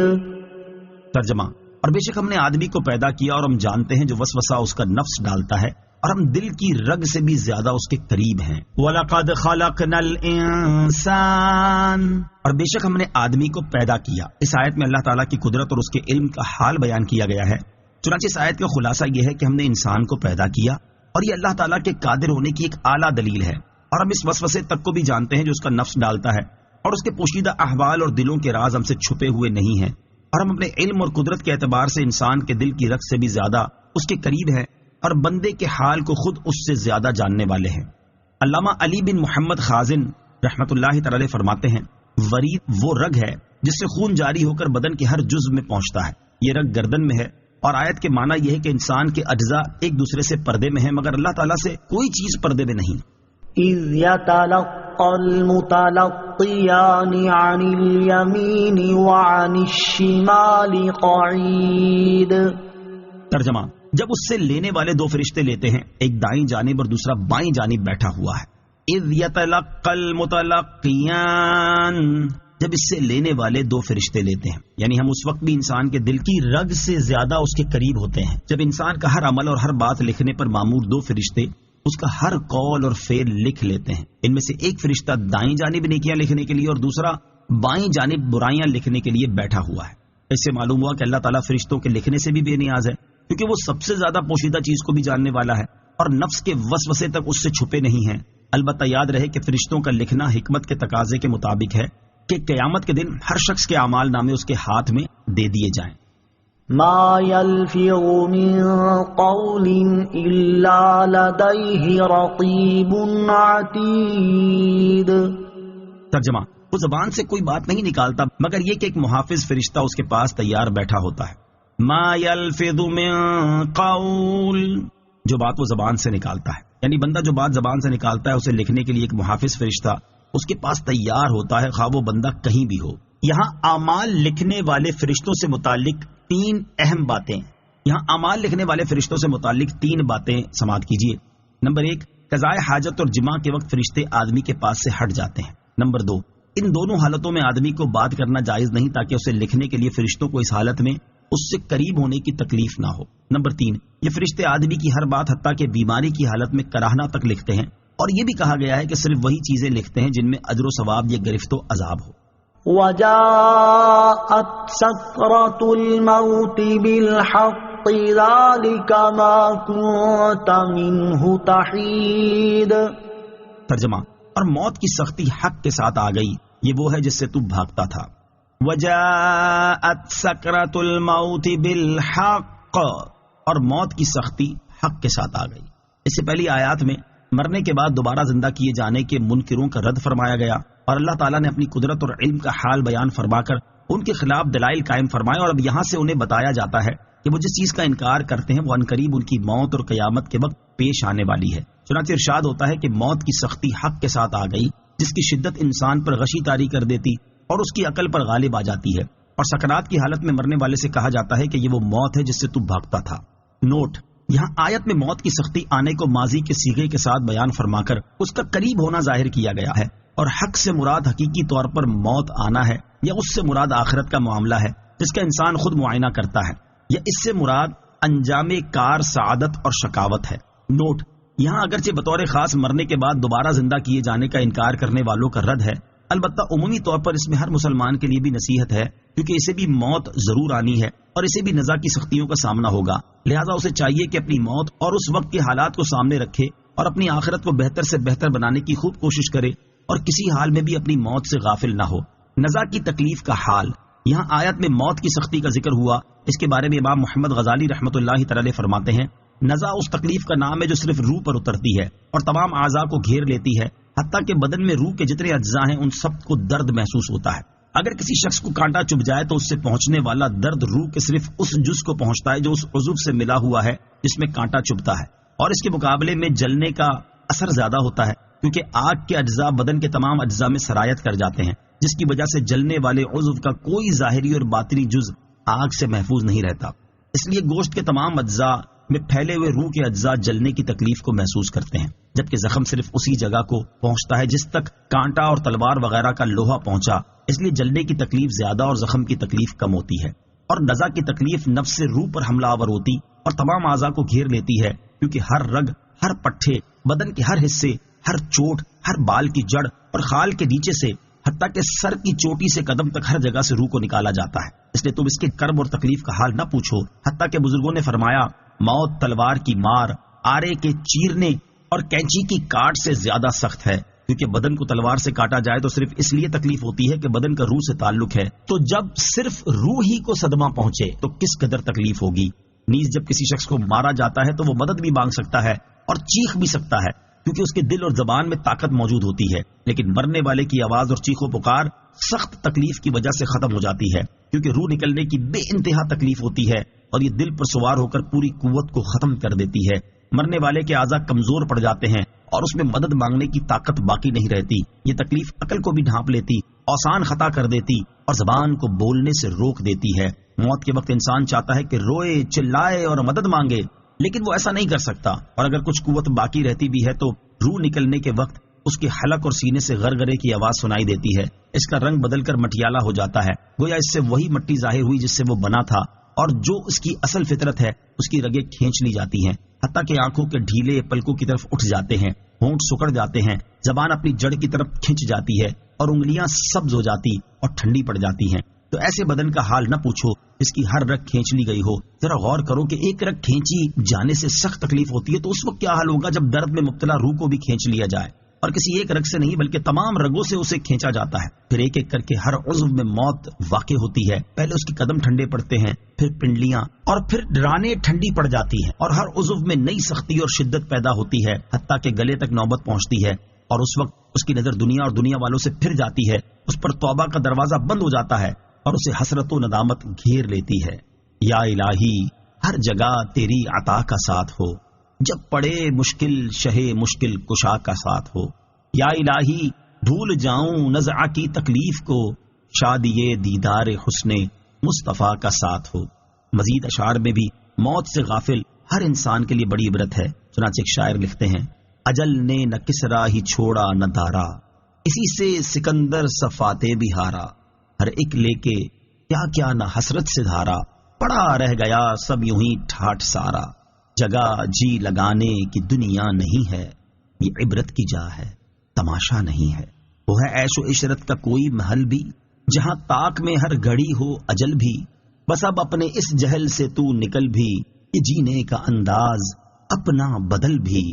ترجمہ، اور بے شک ہم نے آدمی کو پیدا کیا اور ہم جانتے ہیں جو وسوسہ اس کا نفس ڈالتا ہے، اور ہم دل کی رگ سے بھی زیادہ اس کے قریب ہیں۔ وَلَقَدْ خَلَقْنَا الْإِنسَانَ، اور بے شک ہم نے آدمی کو پیدا کیا۔ اس آیت میں اللہ تعالیٰ کی قدرت اور اس کے علم کا حال بیان کیا گیا ہے۔ چنانچہ اس آیت کا خلاصہ یہ ہے کہ ہم نے انسان کو پیدا کیا، اور یہ اللہ تعالیٰ کے قادر ہونے کی ایک اعلیٰ دلیل ہے، اور ہم اس وسوسے تک کو بھی جانتے ہیں جو اس کا نفس ڈالتا ہے، اور اس کے پوشیدہ احوال اور دلوں کے راز ہم سے چھپے ہوئے نہیں ہیں، اور ہم اپنے علم اور قدرت کے اعتبار سے انسان کے دل کی رگ سے بھی زیادہ اس کے قریب ہیں، اور بندے کے حال کو خود اس سے زیادہ جاننے والے ہیں۔ علامہ علی بن محمد خازن رحمت اللہ تعالی فرماتے ہیں، ورید وہ رگ ہے جس سے خون جاری ہو کر بدن کے ہر جزو میں پہنچتا ہے۔ یہ رگ گردن میں ہے، اور آیت کے معنی یہ ہے کہ انسان کے اجزاء ایک دوسرے سے پردے میں ہیں، مگر اللہ تعالیٰ سے کوئی چیز پردے میں نہیں۔ إِذْ يَتَلَقَّى الْمُتَلَقِّيَانِ عَنِ الْيَمِينِ وَعَنِ الشِّمَالِ قَعِيدٌ۔ ترجمہ، جب اس سے لینے والے دو فرشتے لیتے ہیں، ایک دائیں جانب اور دوسرا بائیں جانب بیٹھا ہوا ہے۔ اذ یتلقى المتلقیان، جب اس سے لینے والے دو فرشتے لیتے ہیں، یعنی ہم اس وقت بھی انسان کے دل کی رگ سے زیادہ اس کے قریب ہوتے ہیں جب انسان کا ہر عمل اور ہر بات لکھنے پر مامور دو فرشتے اس کا ہر قول اور فعل لکھ لیتے ہیں۔ ان میں سے ایک فرشتہ دائیں جانب نیکیاں لکھنے کے لیے اور دوسرا بائیں جانب برائیاں لکھنے کے لیے بیٹھا ہوا ہے۔ اس سے معلوم ہوا کہ اللہ تعالیٰ فرشتوں کے لکھنے سے بھی بے نیاز ہے، کیونکہ وہ سب سے زیادہ پوشیدہ چیز کو بھی جاننے والا ہے، اور نفس کے وسوسے تک اس سے چھپے نہیں ہیں۔ البتہ یاد رہے کہ فرشتوں کا لکھنا حکمت کے تقاضے کے مطابق ہے کہ قیامت کے دن ہر شخص کے اعمال نامے اس کے ہاتھ میں دے دیے جائیں۔ ما يلفظ من قول إلا لديه رقيب عتيد۔ ترجمہ، وہ زبان سے کوئی بات نہیں نکالتا مگر یہ کہ ایک محافظ فرشتہ اس کے پاس تیار بیٹھا ہوتا ہے۔ ما يلفظ من قول، جو بات وہ زبان سے نکالتا ہے، یعنی بندہ جو بات زبان سے نکالتا ہے اسے لکھنے کے لیے ایک محافظ فرشتہ اس کے پاس تیار ہوتا ہے، خواہ وہ بندہ کہیں بھی ہو۔ یہاں اعمال لکھنے والے فرشتوں سے متعلق تین اہم باتیں، یہاں اعمال لکھنے والے فرشتوں سے متعلق تین باتیں سماعت کیجیے۔ نمبر 1، قضاء حاجت اور جمع کے وقت فرشتے آدمی کے پاس سے ہٹ جاتے ہیں۔ نمبر 2، ان دونوں حالتوں میں آدمی کو بات کرنا جائز نہیں تاکہ اسے لکھنے کے لیے فرشتوں کو اس حالت میں اس سے قریب ہونے کی تکلیف نہ ہو۔ نمبر 3، یہ فرشتے آدمی کی ہر بات حتیٰ کہ بیماری کی حالت میں کراہنا تک لکھتے ہیں، اور یہ بھی کہا گیا ہے کہ صرف وہی چیزیں لکھتے ہیں جن میں اجر و ثواب یا گرفت و عذاب ہو۔ وَجَاءَتْ سَكْرَةُ الْمَوْتِ بِالْحَقِّ ذَلِكَ مَا كُنْتَ مِنْهُ تَحِيدُ۔ ترجمہ، اور موت کی سختی حق کے ساتھ آ گئی، یہ وہ ہے جس سے تو بھاگتا تھا۔ وجاءت سکرۃ الموت بالحق، اور موت کی سختی حق کے ساتھ آ گئی۔ اس سے پہلی آیات میں مرنے کے بعد دوبارہ زندہ کیے جانے کے منکروں کا رد فرمایا گیا، اور اللہ تعالیٰ نے اپنی قدرت اور علم کا حال بیان فرما کر ان کے خلاف دلائل قائم فرمائے، اور اب یہاں سے انہیں بتایا جاتا ہے کہ وہ جس چیز کا انکار کرتے ہیں وہ عنقریب ان کی موت اور قیامت کے وقت پیش آنے والی ہے۔ چنانچہ ارشاد ہوتا ہے کہ موت کی سختی حق کے ساتھ آ گئی، جس کی شدت انسان پر غشی طاری کر دیتی اور اس کی عقل پر غالب آ جاتی ہے، اور سکرات کی حالت میں مرنے والے سے کہا جاتا ہے کہ یہ وہ موت ہے جس سے تو بھاگتا تھا۔ نوٹ، یہاں آیت میں موت کی سختی آنے کو ماضی کے صیغے کے ساتھ بیان فرما کر اس کا قریب ہونا ظاہر کیا گیا ہے، اور حق سے مراد حقیقی طور پر موت آنا ہے، یا اس سے مراد آخرت کا معاملہ ہے جس کا انسان خود معائنہ کرتا ہے، یا اس سے مراد انجام کار سعادت اور شقاوت ہے۔ نوٹ، یہاں اگرچہ بطور خاص مرنے کے بعد دوبارہ زندہ کیے جانے کا انکار کرنے والوں کا رد ہے، البتہ عمومی طور پر اس میں ہر مسلمان کے لیے بھی نصیحت ہے، کیونکہ اسے بھی موت ضرور آنی ہے اور اسے بھی نزا کی سختیوں کا سامنا ہوگا، لہذا اسے چاہیے کہ اپنی موت اور اس وقت کے حالات کو سامنے رکھے اور اپنی آخرت کو بہتر سے بہتر بنانے کی خوب کوشش کرے، اور کسی حال میں بھی اپنی موت سے غافل نہ ہو۔ نزا کی تکلیف کا حال، یہاں آیت میں موت کی سختی کا ذکر ہوا. اس کے بارے میں امام محمد غزالی رحمۃ اللہ تعالی فرماتے ہیں نزع اس تکلیف کا نام ہے جو صرف روح پر اترتی ہے اور تمام اعضاء کو گھیر لیتی ہے، حتیٰ کہ بدن میں روح کے جتنے اجزاء ہیں ان سب کو درد محسوس ہوتا ہے. اگر کسی شخص کو کانٹا چبھ جائے تو اس سے پہنچنے والا درد روح کے صرف اس جز کو پہنچتا ہے جو اس عضو سے ملا ہوا ہے جس میں کانٹا چبھتا ہے، اور اس کے مقابلے میں جلنے کا اثر زیادہ ہوتا ہے کیونکہ آگ کے اجزاء بدن کے تمام اجزاء میں سرایت کر جاتے ہیں، جس کی وجہ سے جلنے والے عضو کا کوئی ظاہری اور باطنی جز آگ سے محفوظ نہیں رہتا. اس لیے گوشت کے تمام اجزاء میں پھیلے ہوئے روح کے اجزاء جلنے کی تکلیف کو محسوس کرتے ہیں، جبکہ زخم صرف اسی جگہ کو پہنچتا ہے جس تک کانٹا اور تلوار وغیرہ کا لوہا پہنچا. اس لیے جلنے کی تکلیف زیادہ اور زخم کی تکلیف کم ہوتی ہے. اور نزع کی تکلیف نفس سے روح پر حملہ آور ہوتی اور تمام اعضاء کو گھیر لیتی ہے، کیونکہ ہر رگ، ہر پٹھے، بدن کے ہر حصے، ہر چوٹ، ہر بال کی جڑ اور خال کے نیچے سے حتیٰ کہ سر کی چوٹی سے قدم تک ہر جگہ سے روح کو نکالا جاتا ہے. اس لیے تم اس کے کرب اور تکلیف کا حال نہ پوچھو. حتیٰ کہ بزرگوں نے فرمایا موت تلوار کی مار، آرے کے چیرنے اور کینچی کی کاٹ سے زیادہ سخت ہے، کیونکہ بدن کو تلوار سے کاٹا جائے تو صرف اس لیے تکلیف ہوتی ہے کہ بدن کا روح سے تعلق ہے، تو جب صرف روح ہی کو صدمہ پہنچے تو کس قدر تکلیف ہوگی. نیز جب کسی شخص کو مارا جاتا ہے تو وہ مدد بھی مانگ سکتا ہے اور چیخ بھی سکتا ہے، کیونکہ اس کے دل اور زبان میں طاقت موجود ہوتی ہے، لیکن مرنے والے کی آواز اور چیخ و پکار سخت تکلیف کی وجہ سے ختم ہو جاتی ہے، کیونکہ روح نکلنے کی بے انتہا تکلیف ہوتی ہے اور یہ دل پر سوار ہو کر پوری قوت کو ختم کر دیتی ہے. مرنے والے کے اعضاء کمزور پڑ جاتے ہیں اور اس میں مدد مانگنے کی طاقت باقی نہیں رہتی. یہ تکلیف عقل کو بھی ڈھانپ لیتی، اوسان خطا کر دیتی اور زبان کو بولنے سے روک دیتی ہے. موت کے وقت انسان چاہتا ہے کہ روئے، چلائے اور مدد مانگے، لیکن وہ ایسا نہیں کر سکتا، اور اگر کچھ قوت باقی رہتی بھی ہے تو روح نکلنے کے وقت اس کے حلق اور سینے سے غرغرے کی آواز سنائی دیتی ہے. اس کا رنگ بدل کر مٹیالہ ہو جاتا ہے، گویا اس سے وہی مٹی ظاہر ہوئی جس سے وہ بنا تھا، اور جو اس کی اصل فطرت ہے اس کی رگیں کھینچ لی جاتی ہیں، حتیٰ کہ آنکھوں کے ڈھیلے پلکوں کی طرف اٹھ جاتے ہیں، ہونٹ سکڑ جاتے ہیں، زبان اپنی جڑ کی طرف کھنچ جاتی ہے اور انگلیاں سبز ہو جاتی اور ٹھنڈی پڑ جاتی ہیں. تو ایسے بدن کا حال نہ پوچھو جس کی ہر رگ کھینچ لی گئی ہو. ذرا غور کرو کہ ایک رگ کھینچی جانے سے سخت تکلیف ہوتی ہے تو اس وقت کیا حال ہوگا جب درد میں مبتلا روح کو بھی کھینچ لیا جائے، اور کسی ایک رگ سے نہیں بلکہ تمام رگوں سے اسے کھینچا جاتا ہے. پھر ایک ایک کر کے ہر عضو میں موت واقع ہوتی ہے. پہلے اس کے قدم ٹھنڈے پڑتے ہیں، پھر پنڈلیاں، اور پھر ڈرانے ٹھنڈی پڑ جاتی ہیں، اور ہر عضو میں نئی سختی اور شدت پیدا ہوتی ہے، حتیٰ کہ گلے تک نوبت پہنچتی ہے. اور اس وقت اس کی نظر دنیا اور دنیا والوں سے پھر جاتی ہے، اس پر توبہ کا دروازہ بند ہو جاتا ہے اور اسے حسرت و ندامت گھیر لیتی ہے. یا الہی، ہر جگہ تیری عطا کا ساتھ ہو، جب پڑے مشکل شہ مشکل کشا کا ساتھ ہو. یا الہی، بھول جاؤں نزع کی تکلیف کو، شادی دیدار حسن مصطفیٰ کا ساتھ ہو. مزید اشعار میں بھی موت سے غافل ہر انسان کے لیے بڑی عبرت ہے. چنانچہ ایک شاعر لکھتے ہیں اجل نے نہ کسرا ہی چھوڑا نہ دارا، اسی سے سکندر صفاتے بھی ہارا. ہر ایک لے کے کیا کیا نہ حسرت سے دھارا، پڑا رہ گیا سب یوں ہی ٹھاٹ سارا. جگہ جی لگانے کی دنیا نہیں ہے، یہ عبرت کی جا ہے تماشا نہیں ہے. وہ ہے عیش و عشرت کا کوئی محل بھی، جہاں طاق میں ہر گھڑی ہو اجل بھی. بس اب اپنے اس جہل سے تو نکل بھی، یہ جینے کا انداز اپنا بدل بھی.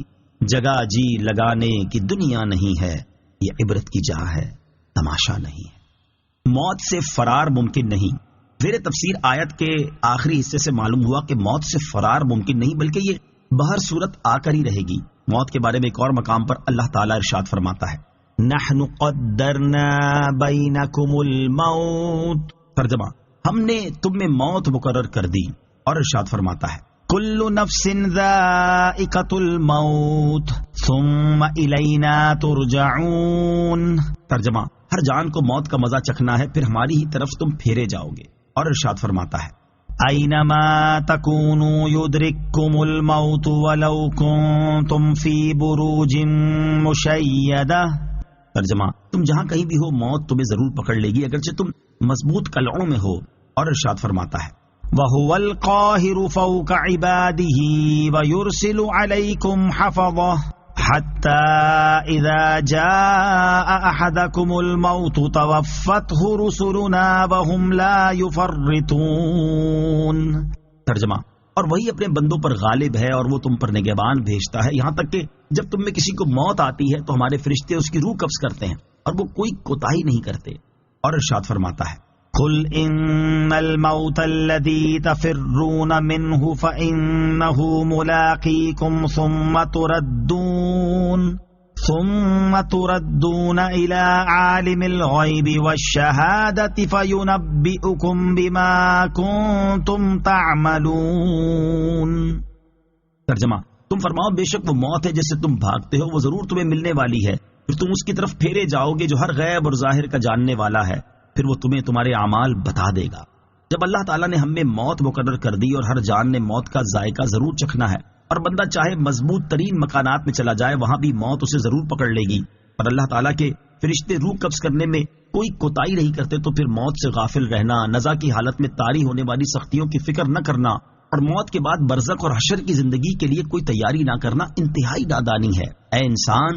جگہ جی لگانے کی دنیا نہیں ہے، یہ عبرت کی جا ہے تماشا نہیں ہے. موت سے فرار ممکن نہیں. زیر تفسیر آیت کے آخری حصے سے معلوم ہوا کہ موت سے فرار ممکن نہیں، بلکہ یہ بہر صورت آ کر ہی رہے گی. موت کے بارے میں ایک اور مقام پر اللہ تعالیٰ ارشاد فرماتا ہے نحن قدرنا بینکم الموت، ترجمہ ہم نے تم میں موت مقرر کر دی. اور ارشاد فرماتا ہے کل نفس ذائقۃ الموت ثم الینا ترجعون. ترجمہ ہر جان کو موت کا مزہ چکھنا ہے، پھر ہماری ہی طرف تم پھیرے جاؤ گے. اور ارشاد فرماتا ہے اینما تکونوا یدرککم الموت ولو کنتم فی بروج مشیدہ. ترجمہ تم جہاں کہیں بھی ہو موت تمہیں ضرور پکڑ لے گی اگرچہ تم مضبوط قلعوں میں ہو. اور ارشاد فرماتا ہے وَهُوَ الْقَاهِرُ فَوْقَ عِبَادِهِ وَيُرْسِلُ عَلَيْكُمْ حَفَظَةً حَتَّى إِذَا جَاءَ أَحَدَكُمُ الْمَوْتُ تَوَفَّتْهُ رُسُلُنَا وَهُمْ لَا يُفَرِّطُونَ. ترجمہ اور وہی اپنے بندوں پر غالب ہے اور وہ تم پر نگہبان بھیجتا ہے، یہاں تک کہ جب تم میں کسی کو موت آتی ہے تو ہمارے فرشتے اس کی روح قبض کرتے ہیں اور وہ کوئی کوتاہی نہیں کرتے. اور ارشاد فرماتا ہے قل ان الموت الذي تفرون منه فإنه ملاقيكم ثم تردون إلى عالم الغيب والشهادة فينبئكم بما كنتم تعملون. ترجمہ: تم فرماؤ بے شک وہ موت ہے جس سے تم بھاگتے ہو، وہ ضرور تمہیں ملنے والی ہے، پھر تم اس کی طرف پھیرے جاؤ گے جو ہر غیب اور ظاہر کا جاننے والا ہے، پھر وہ تمہیں تمہارے اعمال بتا دے گا. جب اللہ تعالیٰ نے ہم میں موت مقرر کر دی اور ہر جان نے موت کا ذائقہ ضرور چکھنا ہے، اور بندہ چاہے مضبوط ترین مکانات میں چلا جائے وہاں بھی موت اسے ضرور پکڑ لے گی، اور اللہ تعالیٰ کے فرشتے روح قبض کرنے میں کوئی کوتاہی نہیں کرتے، تو پھر موت سے غافل رہنا، نزا کی حالت میں طاری ہونے والی سختیوں کی فکر نہ کرنا اور موت کے بعد برزخ اور حشر کی زندگی کے لیے کوئی تیاری نہ کرنا انتہائی نادانی ہے. اے انسان،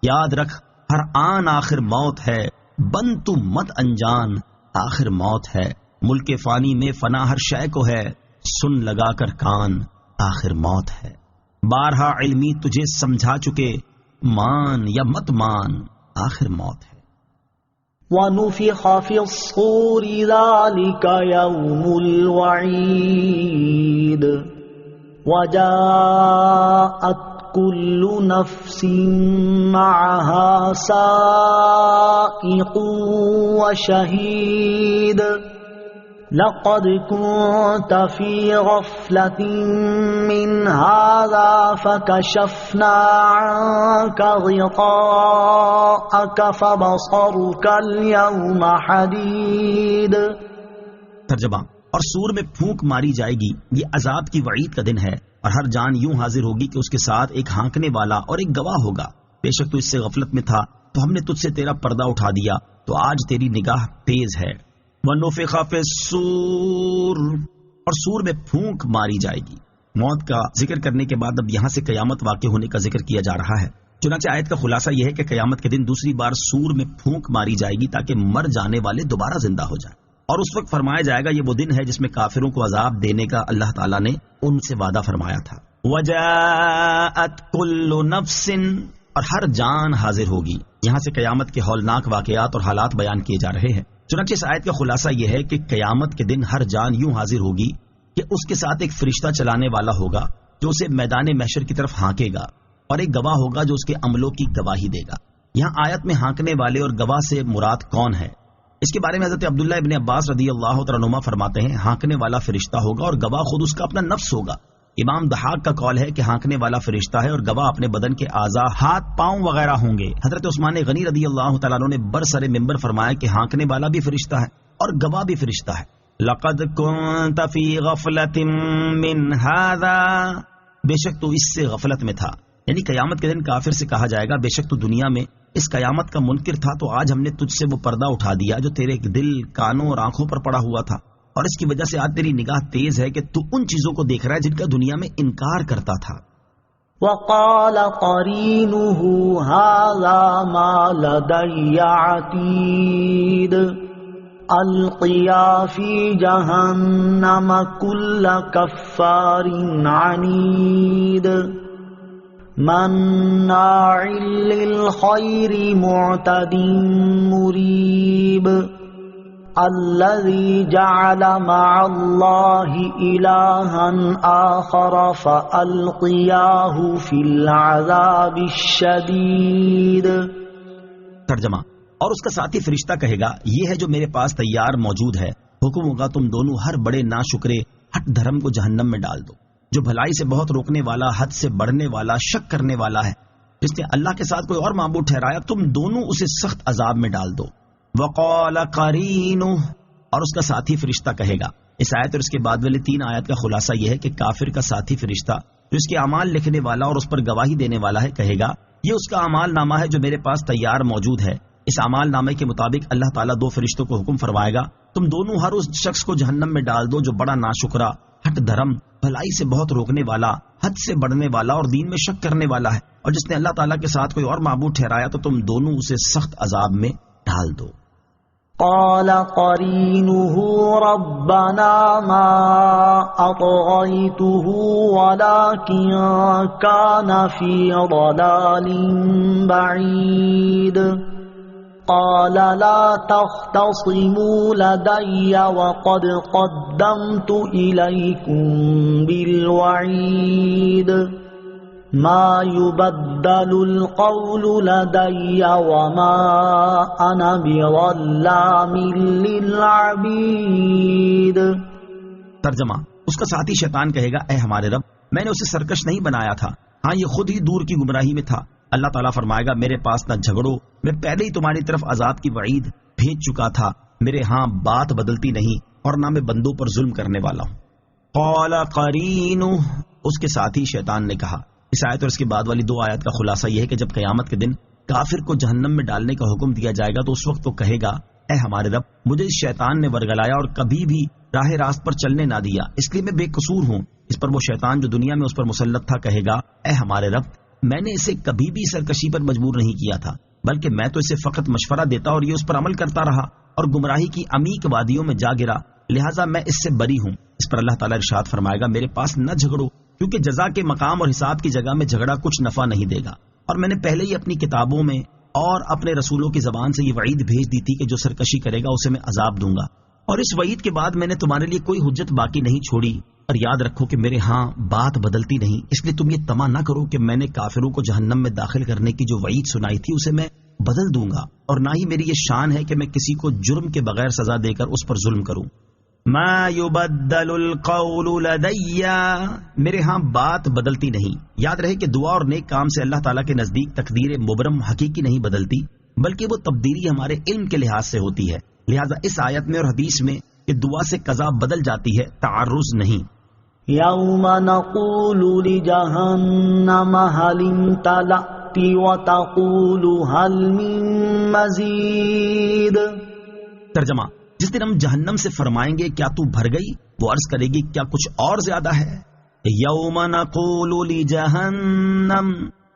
یاد رکھ ہر آن آخر موت ہے، بن تو مت انجان آخر موت ہے. ملک فانی میں فنا ہر شے کو ہے، سن لگا کر کان آخر موت ہے. بارہا علمی تجھے سمجھا چکے، مان یا مت مان آخر موت ہے. وَنُفِخَ فِي الصُّورِ ذَلِكَ يَوْمُ الْوَعِيدِ وَجَاءَتْ كُلُّ نَفْسٍ مَعَهَا سَائِقٌ وَشَهِيدٌ لَقَدْ كُنْتَ فِي غَفْلَةٍ مِّنْ هَذَا فَكَشَفْنَا عَنْكَ غِطَاءَكَ فَبَصَرُكَ الْيَوْمَ حَدِيدٌ. ترجمہ: اور سور میں پھونک ماری جائے گی، یہ عذاب کی وعید کا دن ہے، اور ہر جان یوں حاضر ہوگی کہ اس کے ساتھ ایک ہانکنے والا اور ایک گواہ ہوگا. بے شک تو اس سے غفلت میں تھا تو ہم نے تجھ سے تیرا پردہ اٹھا دیا، تو آج تیری نگاہ تیز ہے. وَنُفِخَ فِي الصُّورِ، اور سور میں پھونک ماری جائے گی. موت کا ذکر کرنے کے بعد اب یہاں سے قیامت واقع ہونے کا ذکر کیا جا رہا ہے. چنانچہ آیت کا خلاصہ یہ ہے کہ قیامت کے دن دوسری بار سور میں پھونک ماری جائے گی تاکہ مر جانے والے دوبارہ زندہ ہو جائیں، اور اس وقت فرمایا جائے گا یہ وہ دن ہے جس میں کافروں کو عذاب دینے کا اللہ تعالیٰ نے ان سے وعدہ فرمایا تھا. وَجَاءَتْ كُلُّ نَفْسٍ، اور ہر جان حاضر ہوگی. یہاں سے قیامت کے ہولناک واقعات اور حالات بیان کیے جا رہے ہیں. چنانچہ اس آیت کا خلاصہ یہ ہے کہ قیامت کے دن ہر جان یوں حاضر ہوگی کہ اس کے ساتھ ایک فرشتہ چلانے والا ہوگا جو اسے میدان محشر کی طرف ہانکے گا، اور ایک گواہ ہوگا جو اس کے عملوں کی گواہی دے گا. یہاں آیت میں ہانکنے والے اور گواہ سے مراد کون ہے؟ اس کے بارے میں حضرت عبداللہ ابن عباس رضی اللہ تعالیٰ عنہما فرماتے ہیں ہانکنے والا فرشتہ ہوگا اور گواہ خود اس کا اپنا نفس ہوگا. امام ضحاک کا قول ہے کہ ہانکنے والا فرشتہ ہے اور گواہ اپنے بدن کے اعضاء، ہاتھ، پاؤں وغیرہ ہوں گے. حضرت عثمان غنی رضی اللہ تعالیٰ عنہ نے برسر ممبر فرمایا کہ ہانکنے والا بھی فرشتہ ہے اور گواہ بھی فرشتہ ہے. لقد كنت في غفلة من هذا، بے شک تو اس سے غفلت میں تھا. یعنی قیامت کے دن کافر سے کہا جائے گا بے شک تو دنیا میں اس قیامت کا منکر تھا، تو آج ہم نے تجھ سے وہ پردہ اٹھا دیا جو تیرے دل، کانوں اور آنکھوں پر پڑا ہوا تھا، اور اس کی وجہ سے آج تیری نگاہ تیز ہے کہ تو ان چیزوں کو دیکھ رہا ہے جن کا دنیا میں انکار کرتا تھا. وقال قرينه هذا ما لدي عتيد القيا في جهنم كل كفار عنيد مناع للخير معتد مريب الذي جعل مع الله إلها آخر فألقياه في العذاب الشديد. ترجمہ: اور اس کا ساتھی فرشتہ کہے گا یہ ہے جو میرے پاس تیار موجود ہے، حکم ہوگا تم دونوں ہر بڑے ناشکرے ہٹ دھرم کو جہنم میں ڈال دو، جو بھلائی سے بہت روکنے والا، حد سے بڑھنے والا، شک کرنے والا ہے، جس نے اللہ کے ساتھ کوئی اور معبود ٹھہرایا، تم دونوں اسے سخت عذاب میں ڈال دو. وقال قرینہ، اور اس کا ساتھی فرشتہ کہے گا. اس آیت اور اس کے بعد والے 3 آیت کا خلاصہ یہ ہے کہ کافر کا ساتھی فرشتہ جو اس کے اعمال لکھنے والا اور اس پر گواہی دینے والا ہے کہے گا یہ اس کا اعمال نامہ ہے جو میرے پاس تیار موجود ہے. اس اعمال نامے کے مطابق اللہ تعالیٰ 2 فرشتوں کو حکم فرمائے گا تم دونوں ہر اس شخص کو جہنم میں ڈال دو جو بڑا ناشکرا، ہٹ دھرم، بھلائی سے بہت روکنے والا، حد سے بڑھنے والا اور دین میں شک کرنے والا ہے، اور جس نے اللہ تعالیٰ کے ساتھ کوئی اور معبود ٹھہرایا تو تم دونوں اسے سخت عذاب میں ڈال دو. قال قرينه ربنا ما أطغيته ولكن كان في ضلال بعيد قال لا تختصموا لدي وقد قدمت إليكم بالوعيد ما يبدل القول لدي وما أنا بظلام للعبيد. ترجمہ: اس کا ساتھی شیطان کہے گا اے ہمارے رب، میں نے اسے سرکش نہیں بنایا تھا، ہاں یہ خود ہی دور کی گمراہی میں تھا. اللہ تعالیٰ فرمائے گا میرے پاس نہ جھگڑو، میں پہلے ہی تمہاری طرف عذاب کی وعید بھیج چکا تھا، میرے ہاں بات بدلتی نہیں اور نہ میں بندوں پر ظلم کرنے والا ہوں. قال قرینہ، اس کے ساتھی شیطان نے کہا. اس آیت اور اس کے بعد والی 2 آیات کا خلاصہ یہ ہے کہ جب قیامت کے دن کافر کو جہنم میں ڈالنے کا حکم دیا جائے گا تو اس وقت تو کہے گا اے ہمارے رب، مجھے اس شیطان نے ورگلایا اور کبھی بھی راہ راست پر چلنے نہ دیا، اس لیے میں بے قصور ہوں. اس پر وہ شیطان جو دنیا میں اس پر مسلط تھا کہے گا اے ہمارے رب، میں نے اسے کبھی بھی سرکشی پر مجبور نہیں کیا تھا، بلکہ میں تو اسے فقط مشورہ دیتا اور یہ اس پر عمل کرتا رہا اور گمراہی کی عمیق وادیوں میں جا گرا، لہٰذا میں اس سے بری ہوں. اس پر اللہ تعالیٰ ارشاد فرمائے گا میرے پاس نہ جھگڑو، کیونکہ جزا کے مقام اور حساب کی جگہ میں جھگڑا کچھ نفع نہیں دے گا، اور میں نے پہلے ہی اپنی کتابوں میں اور اپنے رسولوں کی زبان سے یہ وعید بھیج دی تھی کہ جو سرکشی کرے گا اسے میں عذاب دوں گا، اور اس وعید کے بعد میں نے تمہارے لیے کوئی حجت باقی نہیں چھوڑی. اور یاد رکھو کہ میرے ہاں بات بدلتی نہیں، اس لیے تم یہ طمع نہ کرو کہ میں نے کافروں کو جہنم میں داخل کرنے کی جو وعید سنائی تھی اسے میں بدل دوں گا، اور نہ ہی میری یہ شان ہے کہ میں کسی کو جرم کے بغیر سزا دے کر اس پر ظلم کروں. ما يبدل القول لدي، میرے ہاں بات بدلتی نہیں. یاد رہے کہ دعا اور نیک کام سے اللہ تعالیٰ کے نزدیک تقدیر مبرم حقیقی نہیں بدلتی، بلکہ وہ تبدیلی ہمارے علم کے لحاظ سے ہوتی ہے. لہذا اس آیت میں اور حدیث میں کہ دعا سے قضا بدل جاتی ہے، تعرض نہیں. یوم نقول لجہنم هل امتلأت وتقول هل من مزید. ترجمہ: جس دن ہم جہنم سے فرمائیں گے کیا تو بھر گئی، وہ عرض کرے گی کیا کچھ اور زیادہ ہے. یوم نقول لجہنم،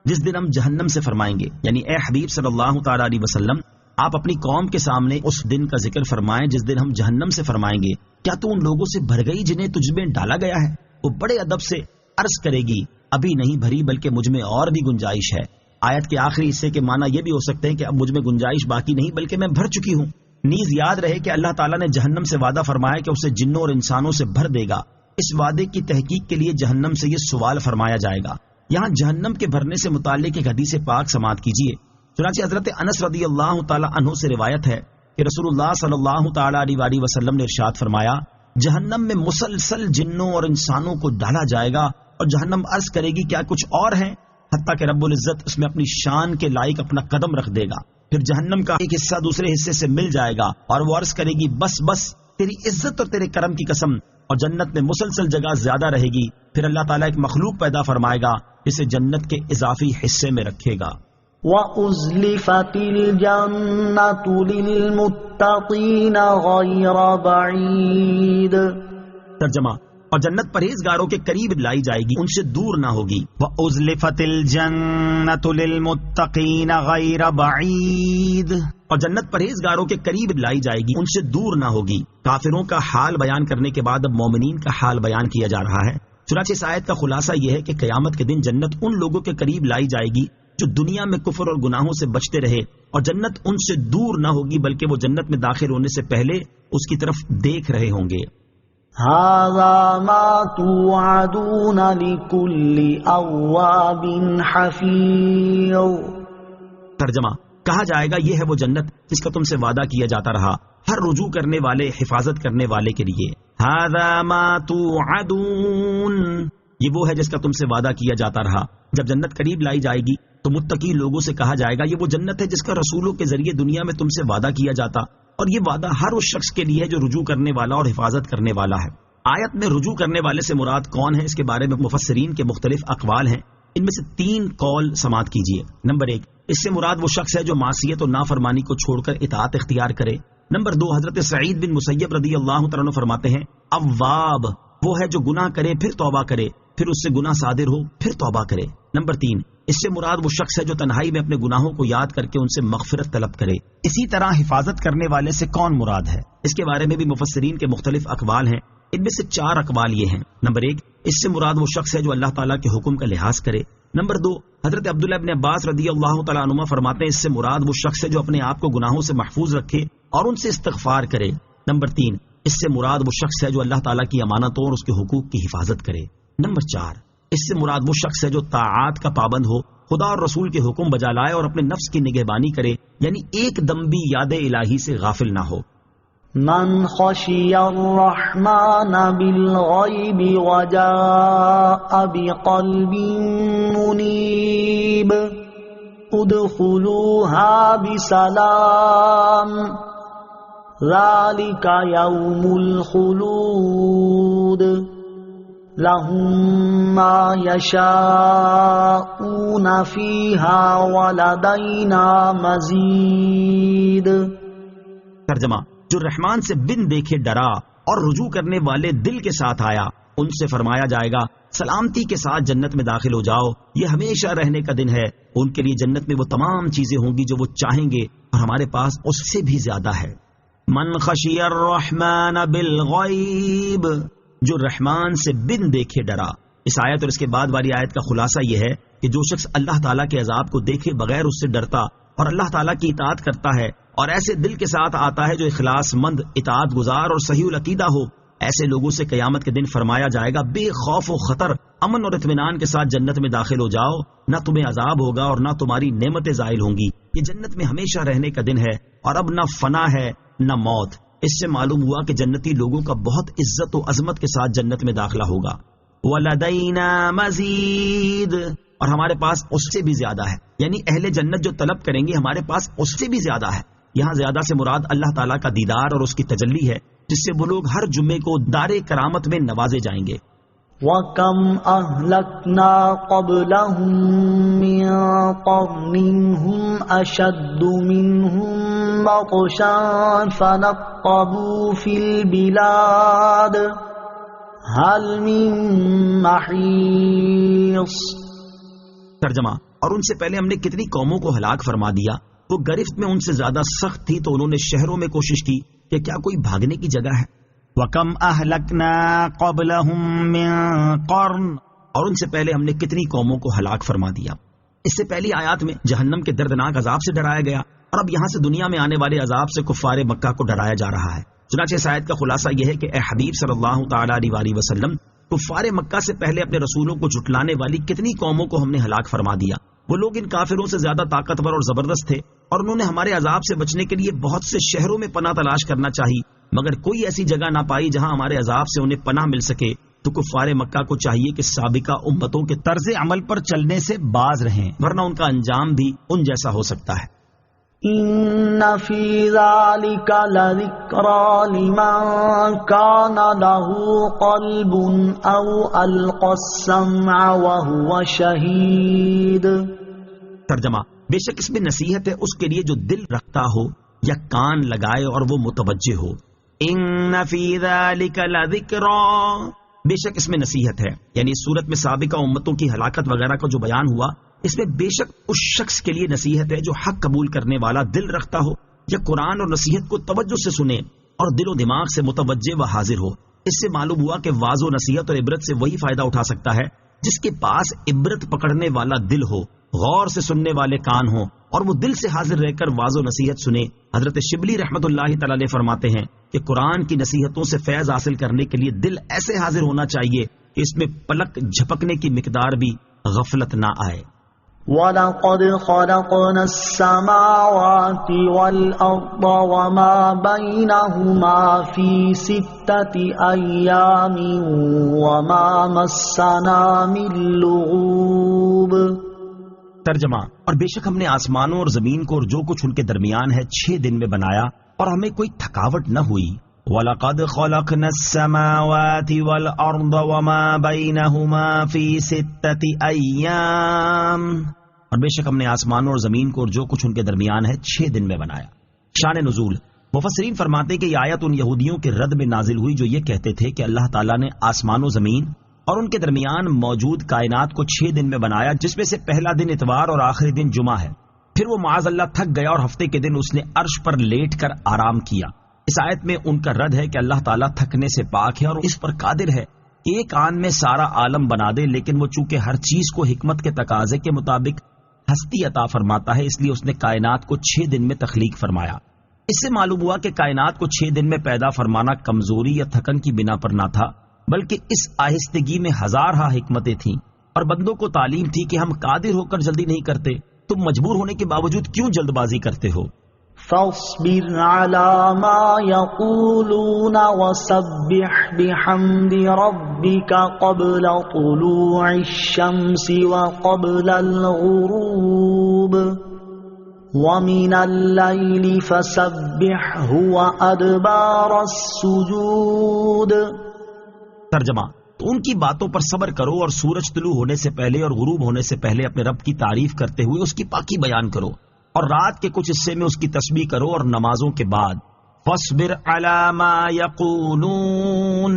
جس دن ہم جہنم سے فرمائیں گے، یعنی اے حبیب صلی اللہ تعالی علیہ وسلم آپ اپنی قوم کے سامنے اس دن کا ذکر فرمائیں جس دن ہم جہنم سے فرمائیں گے کیا تو ان لوگوں سے بھر گئی جنہیں تجھ میں ڈالا گیا ہے. وہ بڑے ادب سے عرض کرے گی ابھی نہیں بھری بلکہ مجھ میں اور بھی گنجائش ہے. آیت کے آخری حصے کے معنی یہ بھی ہو سکتے ہیں کہ اب مجھ میں گنجائش باقی نہیں بلکہ میں بھر چکی ہوں. نیز یاد رہے کہ اللہ تعالیٰ نے جہنم سے وعدہ فرمایا کہ اسے جنوں اور انسانوں سے بھر دے گا. اس وعدے کی تحقیق کے لیے جہنم سے یہ سوال فرمایا جائے گا. یہاں جہنم کے بھرنے سے متعلق ایک حدیث پاک سماعت کیجیے. چنانچہ حضرت انس رضی اللہ تعالی عنہ سے روایت ہے کہ رسول اللہ صلی اللہ تعالی علیہ وسلم نے ارشاد فرمایا جہنم میں مسلسل جنوں اور انسانوں کو ڈالا جائے گا اور جہنم عرض کرے گی کیا کچھ اور ہیں، حتیٰ کہ رب العزت اس میں اپنی شان کے لائق اپنا قدم رکھ دے گا. پھر جہنم کا ایک حصہ دوسرے حصے سے مل جائے گا اور وہ عرض کرے گی بس بس تیری عزت اور تیرے کرم کی قسم، اور جنت میں مسلسل جگہ زیادہ رہے گی. پھر اللہ تعالیٰ ایک مخلوق پیدا فرمائے گا جسے جنت کے اضافی حصے میں رکھے گا. وَأُزْلِفَتِ الْجَنَّةُ لِلْمُتَّقِينَ غَيْرَ بَعِيدٍ. ترجمہ: اور جنت پرہیزگاروں کے قریب لائی جائے گی، ان سے دور نہ ہوگی. وَأُزْلِفَتِ الْجَنَّةُ لِلْمُتَّقِينَ غَيْرَ بَعِيدٍ، اور جنت پرہیزگاروں کے قریب لائی جائے گی، ان سے دور نہ ہوگی. کافروں کا حال بیان کرنے کے بعد اب مومنین کا حال بیان کیا جا رہا ہے. چنانچہ اس آیت کا خلاصہ یہ ہے کہ قیامت کے دن جنت ان لوگوں کے قریب لائی جائے گی جو دنیا میں کفر اور گناہوں سے بچتے رہے، اور جنت ان سے دور نہ ہوگی بلکہ وہ جنت میں داخل ہونے سے پہلے اس کی طرف دیکھ رہے ہوں گے. هذا ما توعدون لكل اواب حفیظ. ترجمہ: کہا جائے گا یہ ہے وہ جنت جس کا تم سے وعدہ کیا جاتا رہا ہر رجوع کرنے والے، حفاظت کرنے والے کے لیے. هذا ما توعدون، یہ وہ ہے جس کا تم سے وعدہ کیا جاتا رہا. جب جنت قریب لائی جائے گی تو متقی لوگوں سے کہا جائے گا یہ وہ جنت ہے جس کا رسولوں کے ذریعے دنیا میں تم سے وعدہ کیا جاتا، اور یہ وعدہ ہر اس شخص کے لیے ہے جو رجوع کرنے والا اور حفاظت کرنے والا ہے. آیت میں رجوع کرنے والے سے مراد کون ہے، اس کے بارے میں مفسرین کے مختلف اقوال ہیں. ان میں سے 3 قول سماعت کیجیے. نمبر 1، اس سے مراد وہ شخص ہے جو معصیت اور نافرمانی کو چھوڑ کر اطاعت اختیار کرے. نمبر 2، حضرت سعید بن مسیب رضی اللہ تعالیٰ عنہ فرماتے ہیں اواب وہ ہے جو گناہ کرے پھر توبہ کرے، پھر اس سے گناہ صادر ہو پھر توبہ کرے. نمبر 3، اس سے مراد وہ شخص ہے جو تنہائی میں اپنے گناہوں کو یاد کر کے ان سے مغفرت طلب کرے. اسی طرح حفاظت کرنے والے سے کون مراد ہے، اس کے بارے میں بھی مفسرین کے مختلف اقوال ہیں. ان میں سے 4 اقوال یہ ہیں. نمبر 1، اس سے مراد وہ شخص ہے جو اللہ تعالیٰ کے حکم کا لحاظ کرے. نمبر 2، حضرت عبداللہ ابن عباس رضی اللہ تعالیٰ عنہما فرماتے ہیں اس سے مراد وہ شخص ہے جو اپنے آپ کو گناہوں سے محفوظ رکھے اور ان سے استغفار کرے۔ نمبر 3، اس سے مراد وہ شخص ہے جو اللہ تعالیٰ کی امانتوں اور اس کے حقوق کی حفاظت کرے۔ نمبر 4، اس سے مراد وہ شخص ہے جو طاعات کا پابند ہو، خدا اور رسول کے حکم بجا لائے اور اپنے نفس کی نگہبانی کرے، یعنی ایک دم بھی یاد الہی سے غافل نہ ہو۔ من خشی الرحمن بالغیب وجاء بقلب منیب ادخلوها بسلام ذلك یوم الخلود لهم ما يشاءون فيها ولدينا مزید۔ ترجمہ، جو رحمان سے بن دیکھے ڈرا اور رجوع کرنے والے دل کے ساتھ آیا، ان سے فرمایا جائے گا سلامتی کے ساتھ جنت میں داخل ہو جاؤ، یہ ہمیشہ رہنے کا دن ہے، ان کے لیے جنت میں وہ تمام چیزیں ہوں گی جو وہ چاہیں گے اور ہمارے پاس اس سے بھی زیادہ ہے۔ من خشی الرحمن بالغیب، جو رحمان سے بن دیکھے ڈرا۔ اس آیت اور اس کے بعد والی آیت کا خلاصہ یہ ہے کہ جو شخص اللہ تعالیٰ کے عذاب کو دیکھے بغیر اس سے ڈرتا اور اللہ تعالیٰ کی اطاعت کرتا ہے اور ایسے دل کے ساتھ آتا ہے جو اخلاص مند، اطاعت گزار اور صحیح العقیدہ ہو، ایسے لوگوں سے قیامت کے دن فرمایا جائے گا بے خوف و خطر، امن اور اطمینان کے ساتھ جنت میں داخل ہو جاؤ، نہ تمہیں عذاب ہوگا اور نہ تمہاری نعمتیں زائل ہوں گی، یہ جنت میں ہمیشہ رہنے کا دن ہے اور اب نہ فنا ہے نہ موت۔ اس سے معلوم ہوا کہ جنتی لوگوں کا بہت عزت و عظمت کے ساتھ جنت میں داخلہ ہوگا۔ وَلَدَيْنَا مَزِيدٌ، اور ہمارے پاس اس سے بھی زیادہ ہے، یعنی اہل جنت جو طلب کریں گے ہمارے پاس اس سے بھی زیادہ ہے۔ یہاں زیادہ سے مراد اللہ تعالیٰ کا دیدار اور اس کی تجلی ہے، جس سے وہ لوگ ہر جمعے کو دار کرامت میں نوازے جائیں گے۔ وَكَمْ أَهْلَكْنَا قَبْلَهُمْ مِنْ قَرْنٍ هُمْ أَشَدُّ مِنْهُمْ بَطْشًا فَنَقَّبُوا فِي الْبِلَادِ هَلْ مِنْ مَحِيصٍ۔ ترجمہ، اور ان سے پہلے ہم نے کتنی قوموں کو ہلاک فرما دیا، وہ گرفت میں ان سے زیادہ سخت تھی تو انہوں نے شہروں میں کوشش کی کہ کیا کوئی بھاگنے کی جگہ ہے۔ وَكَمْ أَهْلَكْنَا قَبْلَهُمْ مِنْ قَرْنٍ، اور ان سے پہلے ہم نے کتنی قوموں کو ہلاک فرما دیا۔ اس سے پہلی آیات میں جہنم کے دردناک عذاب سے ڈرایا گیا اور اب یہاں سے دنیا میں آنے والے عذاب سے کفار مکہ کو ڈرایا جا رہا ہے۔ چنانچہ اس آیت کا خلاصہ یہ ہے کہ اے حبیب صلی اللہ تعالیٰ علیہ وسلم، کفار مکہ سے پہلے اپنے رسولوں کو جھٹلانے والی کتنی قوموں کو ہم نے ہلاک فرما دیا۔ وہ لوگ ان کافروں سے زیادہ طاقتور اور زبردست تھے اور انہوں نے ہمارے عذاب سے بچنے کے لیے بہت سے شہروں میں پناہ تلاش کرنا چاہی، مگر کوئی ایسی جگہ نہ پائی جہاں ہمارے عذاب سے انہیں پناہ مل سکے۔ تو کفار مکہ کو چاہیے کہ سابقہ امتوں کے طرز عمل پر چلنے سے باز رہیں، ورنہ ان کا انجام بھی ان جیسا ہو سکتا ہے۔ ان فی ذلک لذکری لمن کان له قلب او القى السمع وهو شہید۔ ترجمہ، بے شک اس میں نصیحت ہے اس کے لیے جو دل رکھتا ہو یا کان لگائے اور وہ متوجہ ہو۔ ان فی ذلک لذکری، بے شک اس میں نصیحت ہے، یعنی اس صورت میں سابقہ امتوں کی ہلاکت وغیرہ کا جو بیان ہوا، اس میں بے شک اس شخص کے لیے نصیحت ہے جو حق قبول کرنے والا دل رکھتا ہو یا قرآن اور نصیحت کو توجہ سے سنے اور دل و دماغ سے متوجہ و حاضر ہو۔ اس سے معلوم ہوا کہ واضح و نصیحت اور عبرت سے وہی فائدہ اٹھا سکتا ہے جس کے پاس عبرت پکڑنے والا دل ہو، غور سے سننے والے کان ہوں اور وہ دل سے حاضر رہ کر واضح و نصیحت سنے۔ حضرت شبلی رحمۃ اللہ تعالی علیہ فرماتے ہیں کہ قرآن کی نصیحتوں سے فیض حاصل کرنے کے لیے دل ایسے حاضر ہونا چاہیے کہ اس میں پلک جھپکنے کی مقدار بھی غفلت نہ آئے۔ وَلَقَدْ خَلَقْنَا السَّمَاوَاتِ وَالْأَرْضَ وَمَا بَيْنَهُمَا فِي 6 أَيَّامٍ وَمَا مَسَّنَا مِن لُغُوبٍ۔ ترجمہ، اور بے شک ہم نے آسمانوں اور زمین کو اور جو کچھ ان کے درمیان ہے 6 دن میں بنایا اور ہمیں کوئی تھکاوٹ نہ ہوئی۔ وَلَقَدْ خَلَقْنَا السَّمَاوَاتِ وَالْأَرْضَ وَمَا بَيْنَهُمَا فِي 6 أَيَّامٍ، اور بے شک ہم نے آسمانوں اور زمین کو اور جو کچھ ان کے درمیان ہے 6 دن میں بنایا۔ شان نزول، مفسرین فرماتے کہ یہ آیت ان یہودیوں کے رد میں نازل ہوئی جو یہ کہتے تھے کہ اللہ تعالیٰ نے آسمان و زمین اور ان کے درمیان موجود کائنات کو 6 دن میں بنایا، جس میں سے پہلا دن اتوار اور آخری دن جمعہ ہے۔ پھر وہ معاذ اللہ تھک گیا اور ہفتے کے دن اس نے عرش پر لیٹ کر آرام کیا۔ اس آیت میں ان کا رد ہے کہ اللہ تعالیٰ تھکنے سے پاک ہے اور اس پر قادر ہے ایک آن میں سارا عالم بنا دے، لیکن وہ چونکہ ہر چیز کو حکمت کے تقاضے کے مطابق ہستی عطا فرماتا ہے، اس لیے اس نے کائنات کو 6 دن میں تخلیق فرمایا۔ اس سے معلوم ہوا کہ کائنات کو 6 دن میں پیدا فرمانا کمزوری یا تھکن کی بنا پر نہ تھا، بلکہ اس آہستگی میں ہزارہا حکمتیں تھیں، اور بندوں کو تعلیم تھی کہ ہم قادر ہو کر جلدی نہیں کرتے، تم مجبور ہونے کے باوجود کیوں جلد بازی کرتے ہو؟ فاصبر على ما يقولون وسبح بحمد ربك قبل طلوع الشمس وقبل الغروب ومن الليل فسبحه وأدبار السجود۔ ترجمہ: تو ان کی باتوں پر صبر کرو اور سورج طلوع ہونے سے پہلے اور غروب ہونے سے پہلے اپنے رب کی تعریف کرتے ہوئے اس کی پاکی بیان کرو، اور رات کے کچھ حصے میں اس کی تسبیح کرو، اور نمازوں کے بعد فاصبر علی ما یقولون،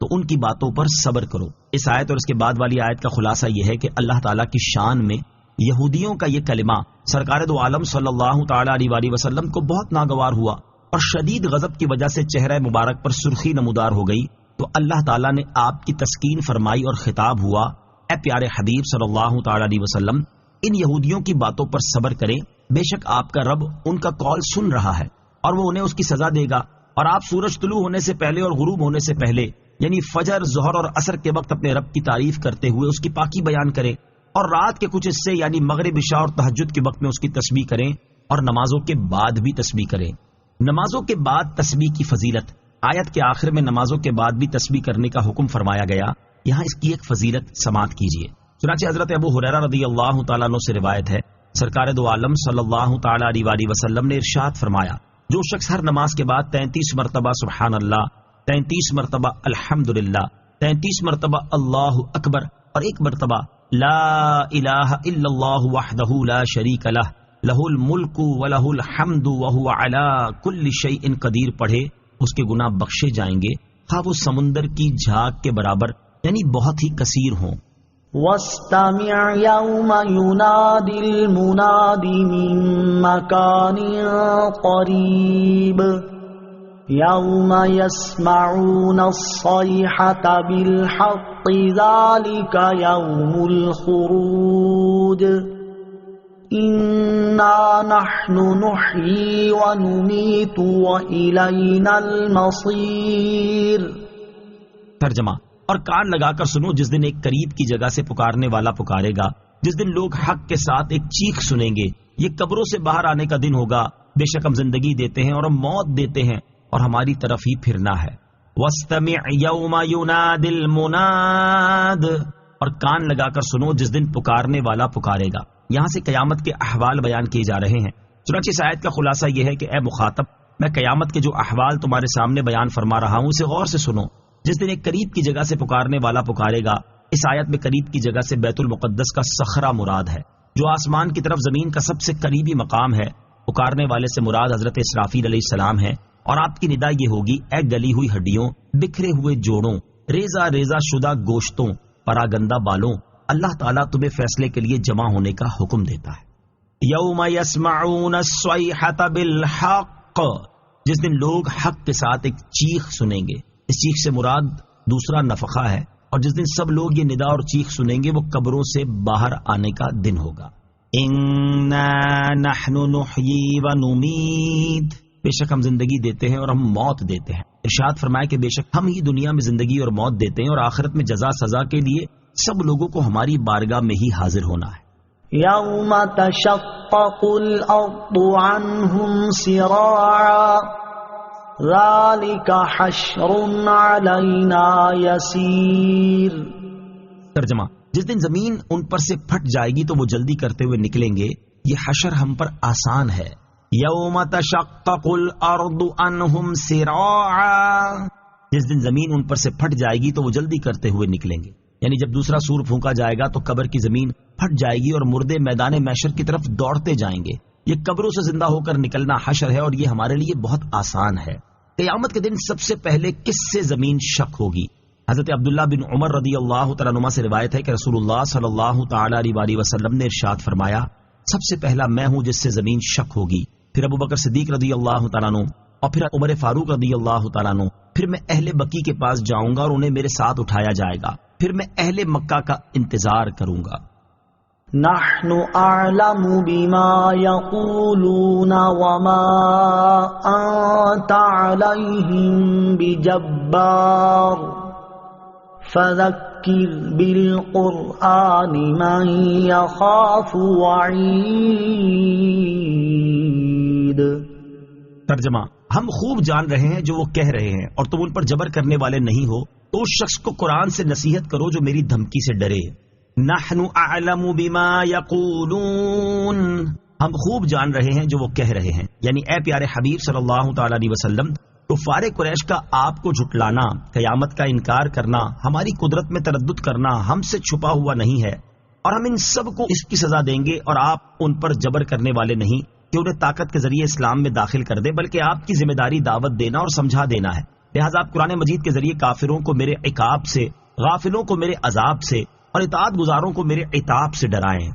تو ان کی باتوں پر صبر کرو۔ اس آیت اور اس کے بعد والی آیت کا خلاصہ یہ ہے کہ اللہ تعالیٰ کی شان میں یہودیوں کا یہ کلمہ سرکار دو عالم صلی اللہ تعالی علیہ وآلہ وسلم کو بہت ناگوار ہوا، اور شدید غضب کی وجہ سے چہرہ مبارک پر سرخی نمودار ہو گئی، تو اللہ تعالیٰ نے آپ کی تسکین فرمائی اور خطاب ہوا، اے پیارے حبیب صلی اللہ تعالی علیہ وسلم، ان یہودیوں کی باتوں پر صبر کریں، بے شک آپ کا رب ان کا قول سن رہا ہے اور وہ انہیں اس کی سزا دے گا، اور آپ سورج طلوع ہونے سے پہلے اور غروب ہونے سے پہلے یعنی فجر، ظہر اور عصر کے وقت اپنے رب کی تعریف کرتے ہوئے اس کی پاکی بیان کریں، اور رات کے کچھ حصے یعنی مغرب، عشاء اور تہجد کے وقت میں اس کی تسبیح کریں، اور نمازوں کے بعد بھی تسبیح کریں۔ نمازوں کے بعد تسبیح کی فضیلت، آیت کے آخر میں نمازوں کے بعد بھی تسبیح کرنے کا حکم فرمایا گیا، یہاں اس کی ایک فضیلت سماعت کیجیے۔ چنانچہ حضرت ابو ہریرہ رضی اللہ تعالیٰ عنہ سے روایت ہے، سرکار دو عالم صلی اللہ تعالی علیہ وآلہ وسلم نے ارشاد فرمایا، جو شخص ہر نماز کے بعد 33 مرتبہ سبحان اللہ، 33 مرتبہ الحمدللہ، 33 مرتبہ اللہ اکبر اور 1 مرتبہ لا الہ الا اللہ وحدہ لا شریک لہ لہ الملک ولہ الحمد وہو علی کل شیء قدیر پڑھے، اس کے گناہ بخشے جائیں گے، خواہ وہ سمندر کی جھاگ کے برابر یعنی بہت ہی کثیر ہوں۔ واستمع يوم ينادي المناد من مكان قريب يوم يسمعون الصيحة بالحق ذلك يوم الخروج إنا نحن نحيي ونميت وإلينا المصير۔ ترجمہ: اور کان لگا کر سنو جس دن ایک قریب کی جگہ سے پکارنے والا پکارے گا، جس دن لوگ حق کے ساتھ ایک چیخ سنیں گے، یہ قبروں سے باہر آنے کا دن ہوگا، بے شک ہم زندگی دیتے ہیں اور ہم موت دیتے ہیں اور ہماری طرف ہی پھرنا ہے۔ وَاسْتَمِعْ يَوْمَ يُنَادِ الْمُنَادِ، اور کان لگا کر سنو جس دن پکارنے والا پکارے گا۔ یہاں سے قیامت کے احوال بیان کیے جا رہے ہیں۔ چنانچہ اس آیت کا خلاصہ یہ ہے کہ اے مخاطب، میں قیامت کے جو احوال تمہارے سامنے بیان فرما رہا ہوں اسے غور سے سنو۔ جس دن ایک قریب کی جگہ سے پکارنے والا پکارے گا، اس آیت میں قریب کی جگہ سے بیت المقدس کا صخرہ مراد ہے، جو آسمان کی طرف زمین کا سب سے قریبی مقام ہے۔ پکارنے والے سے مراد حضرت اسرافیل علیہ السلام ہے، اور آپ کی ندا یہ ہوگی، اے گلی ہوئی ہڈیوں، بکھرے ہوئے جوڑوں، ریزہ ریزہ شدہ گوشتوں، پراگندہ بالوں، اللہ تعالیٰ تمہیں فیصلے کے لیے جمع ہونے کا حکم دیتا ہے۔ یوم یسمعون الصیحۃ بالحق، جس دن لوگ حق کے ساتھ ایک چیخ سنیں گے، اس چیخ سے مراد دوسرا نفخہ ہے، اور جس دن سب لوگ یہ ندا اور چیخ سنیں گے وہ قبروں سے باہر آنے کا دن ہوگا۔ انا نحن نحیی ونمیت، بے شک ہم زندگی دیتے ہیں اور ہم موت دیتے ہیں۔ ارشاد فرمایا کہ بے شک ہم ہی دنیا میں زندگی اور موت دیتے ہیں، اور آخرت میں جزا سزا کے لیے سب لوگوں کو ہماری بارگاہ میں ہی حاضر ہونا ہے۔ یوم تشقق الارض عنہم سراعا ذالک حشر علینا یسیر۔ ترجمہ: جس دن زمین ان پر سے پھٹ جائے گی تو وہ جلدی کرتے ہوئے نکلیں گے، یہ حشر ہم پر آسان ہے۔ یوم تشقق الارض عنہم سراعا، جس دن زمین ان پر سے پھٹ جائے گی تو وہ جلدی کرتے ہوئے نکلیں گے، یعنی جب دوسرا سور پھونکا جائے گا تو قبر کی زمین پھٹ جائے گی اور مردے میدان محشر کی طرف دوڑتے جائیں گے۔ یہ قبروں سے زندہ ہو کر نکلنا حشر ہے، اور یہ ہمارے لیے بہت آسان ہے۔ قیامت کے دن سب سے پہلے کس سے زمین شک ہوگی؟ حضرت عبداللہ بن عمر رضی اللہ تعالیٰ عنہما سے روایت ہے کہ رسول اللہ صلی اللہ تعالی علیہ وآلہ وسلم نے ارشاد فرمایا، سب سے پہلا میں ہوں جس سے زمین شک ہوگی، پھر ابو بکر صدیق رضی اللہ تعالیٰ عنہ، اور پھر عمر فاروق رضی اللہ تعالیٰ عنہ، پھر میں اہل بقی کے پاس جاؤں گا اور انہیں میرے ساتھ اٹھایا جائے گا، پھر میں اہل مکہ کا انتظار کروں گا۔ نحن اعلم بما يقولون وما انت عليهم بجبار فذكر بالقرآن من يخاف وعید۔ ترجمہ: ہم خوب جان رہے ہیں جو وہ کہہ رہے ہیں اور تم ان پر جبر کرنے والے نہیں ہو، تو اس شخص کو قرآن سے نصیحت کرو جو میری دھمکی سے ڈرے۔ نحن اعلم بما یقولون، ہم خوب جان رہے ہیں جو وہ کہہ رہے ہیں، یعنی اے پیارے حبیب صلی اللہ تعالی علیہ وسلم، کفار قریش کا آپ کو جھٹلانا، قیامت کا انکار کرنا، ہماری قدرت میں تردد کرنا ہم سے چھپا ہوا نہیں ہے، اور ہم ان سب کو اس کی سزا دیں گے، اور آپ ان پر جبر کرنے والے نہیں کہ انہیں طاقت کے ذریعے اسلام میں داخل کر دے، بلکہ آپ کی ذمہ داری دعوت دینا اور سمجھا دینا ہے۔ لہٰذا آپ قرآن مجید کے ذریعے کافروں کو میرے عقاب سے، غافلوں کو میرے عذاب سے اور اطاعت گزاروں کو میرے عتاب سے ڈرائیں۔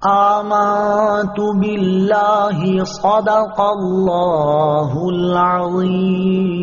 آمنت باللہ صدق اللہ العظیم۔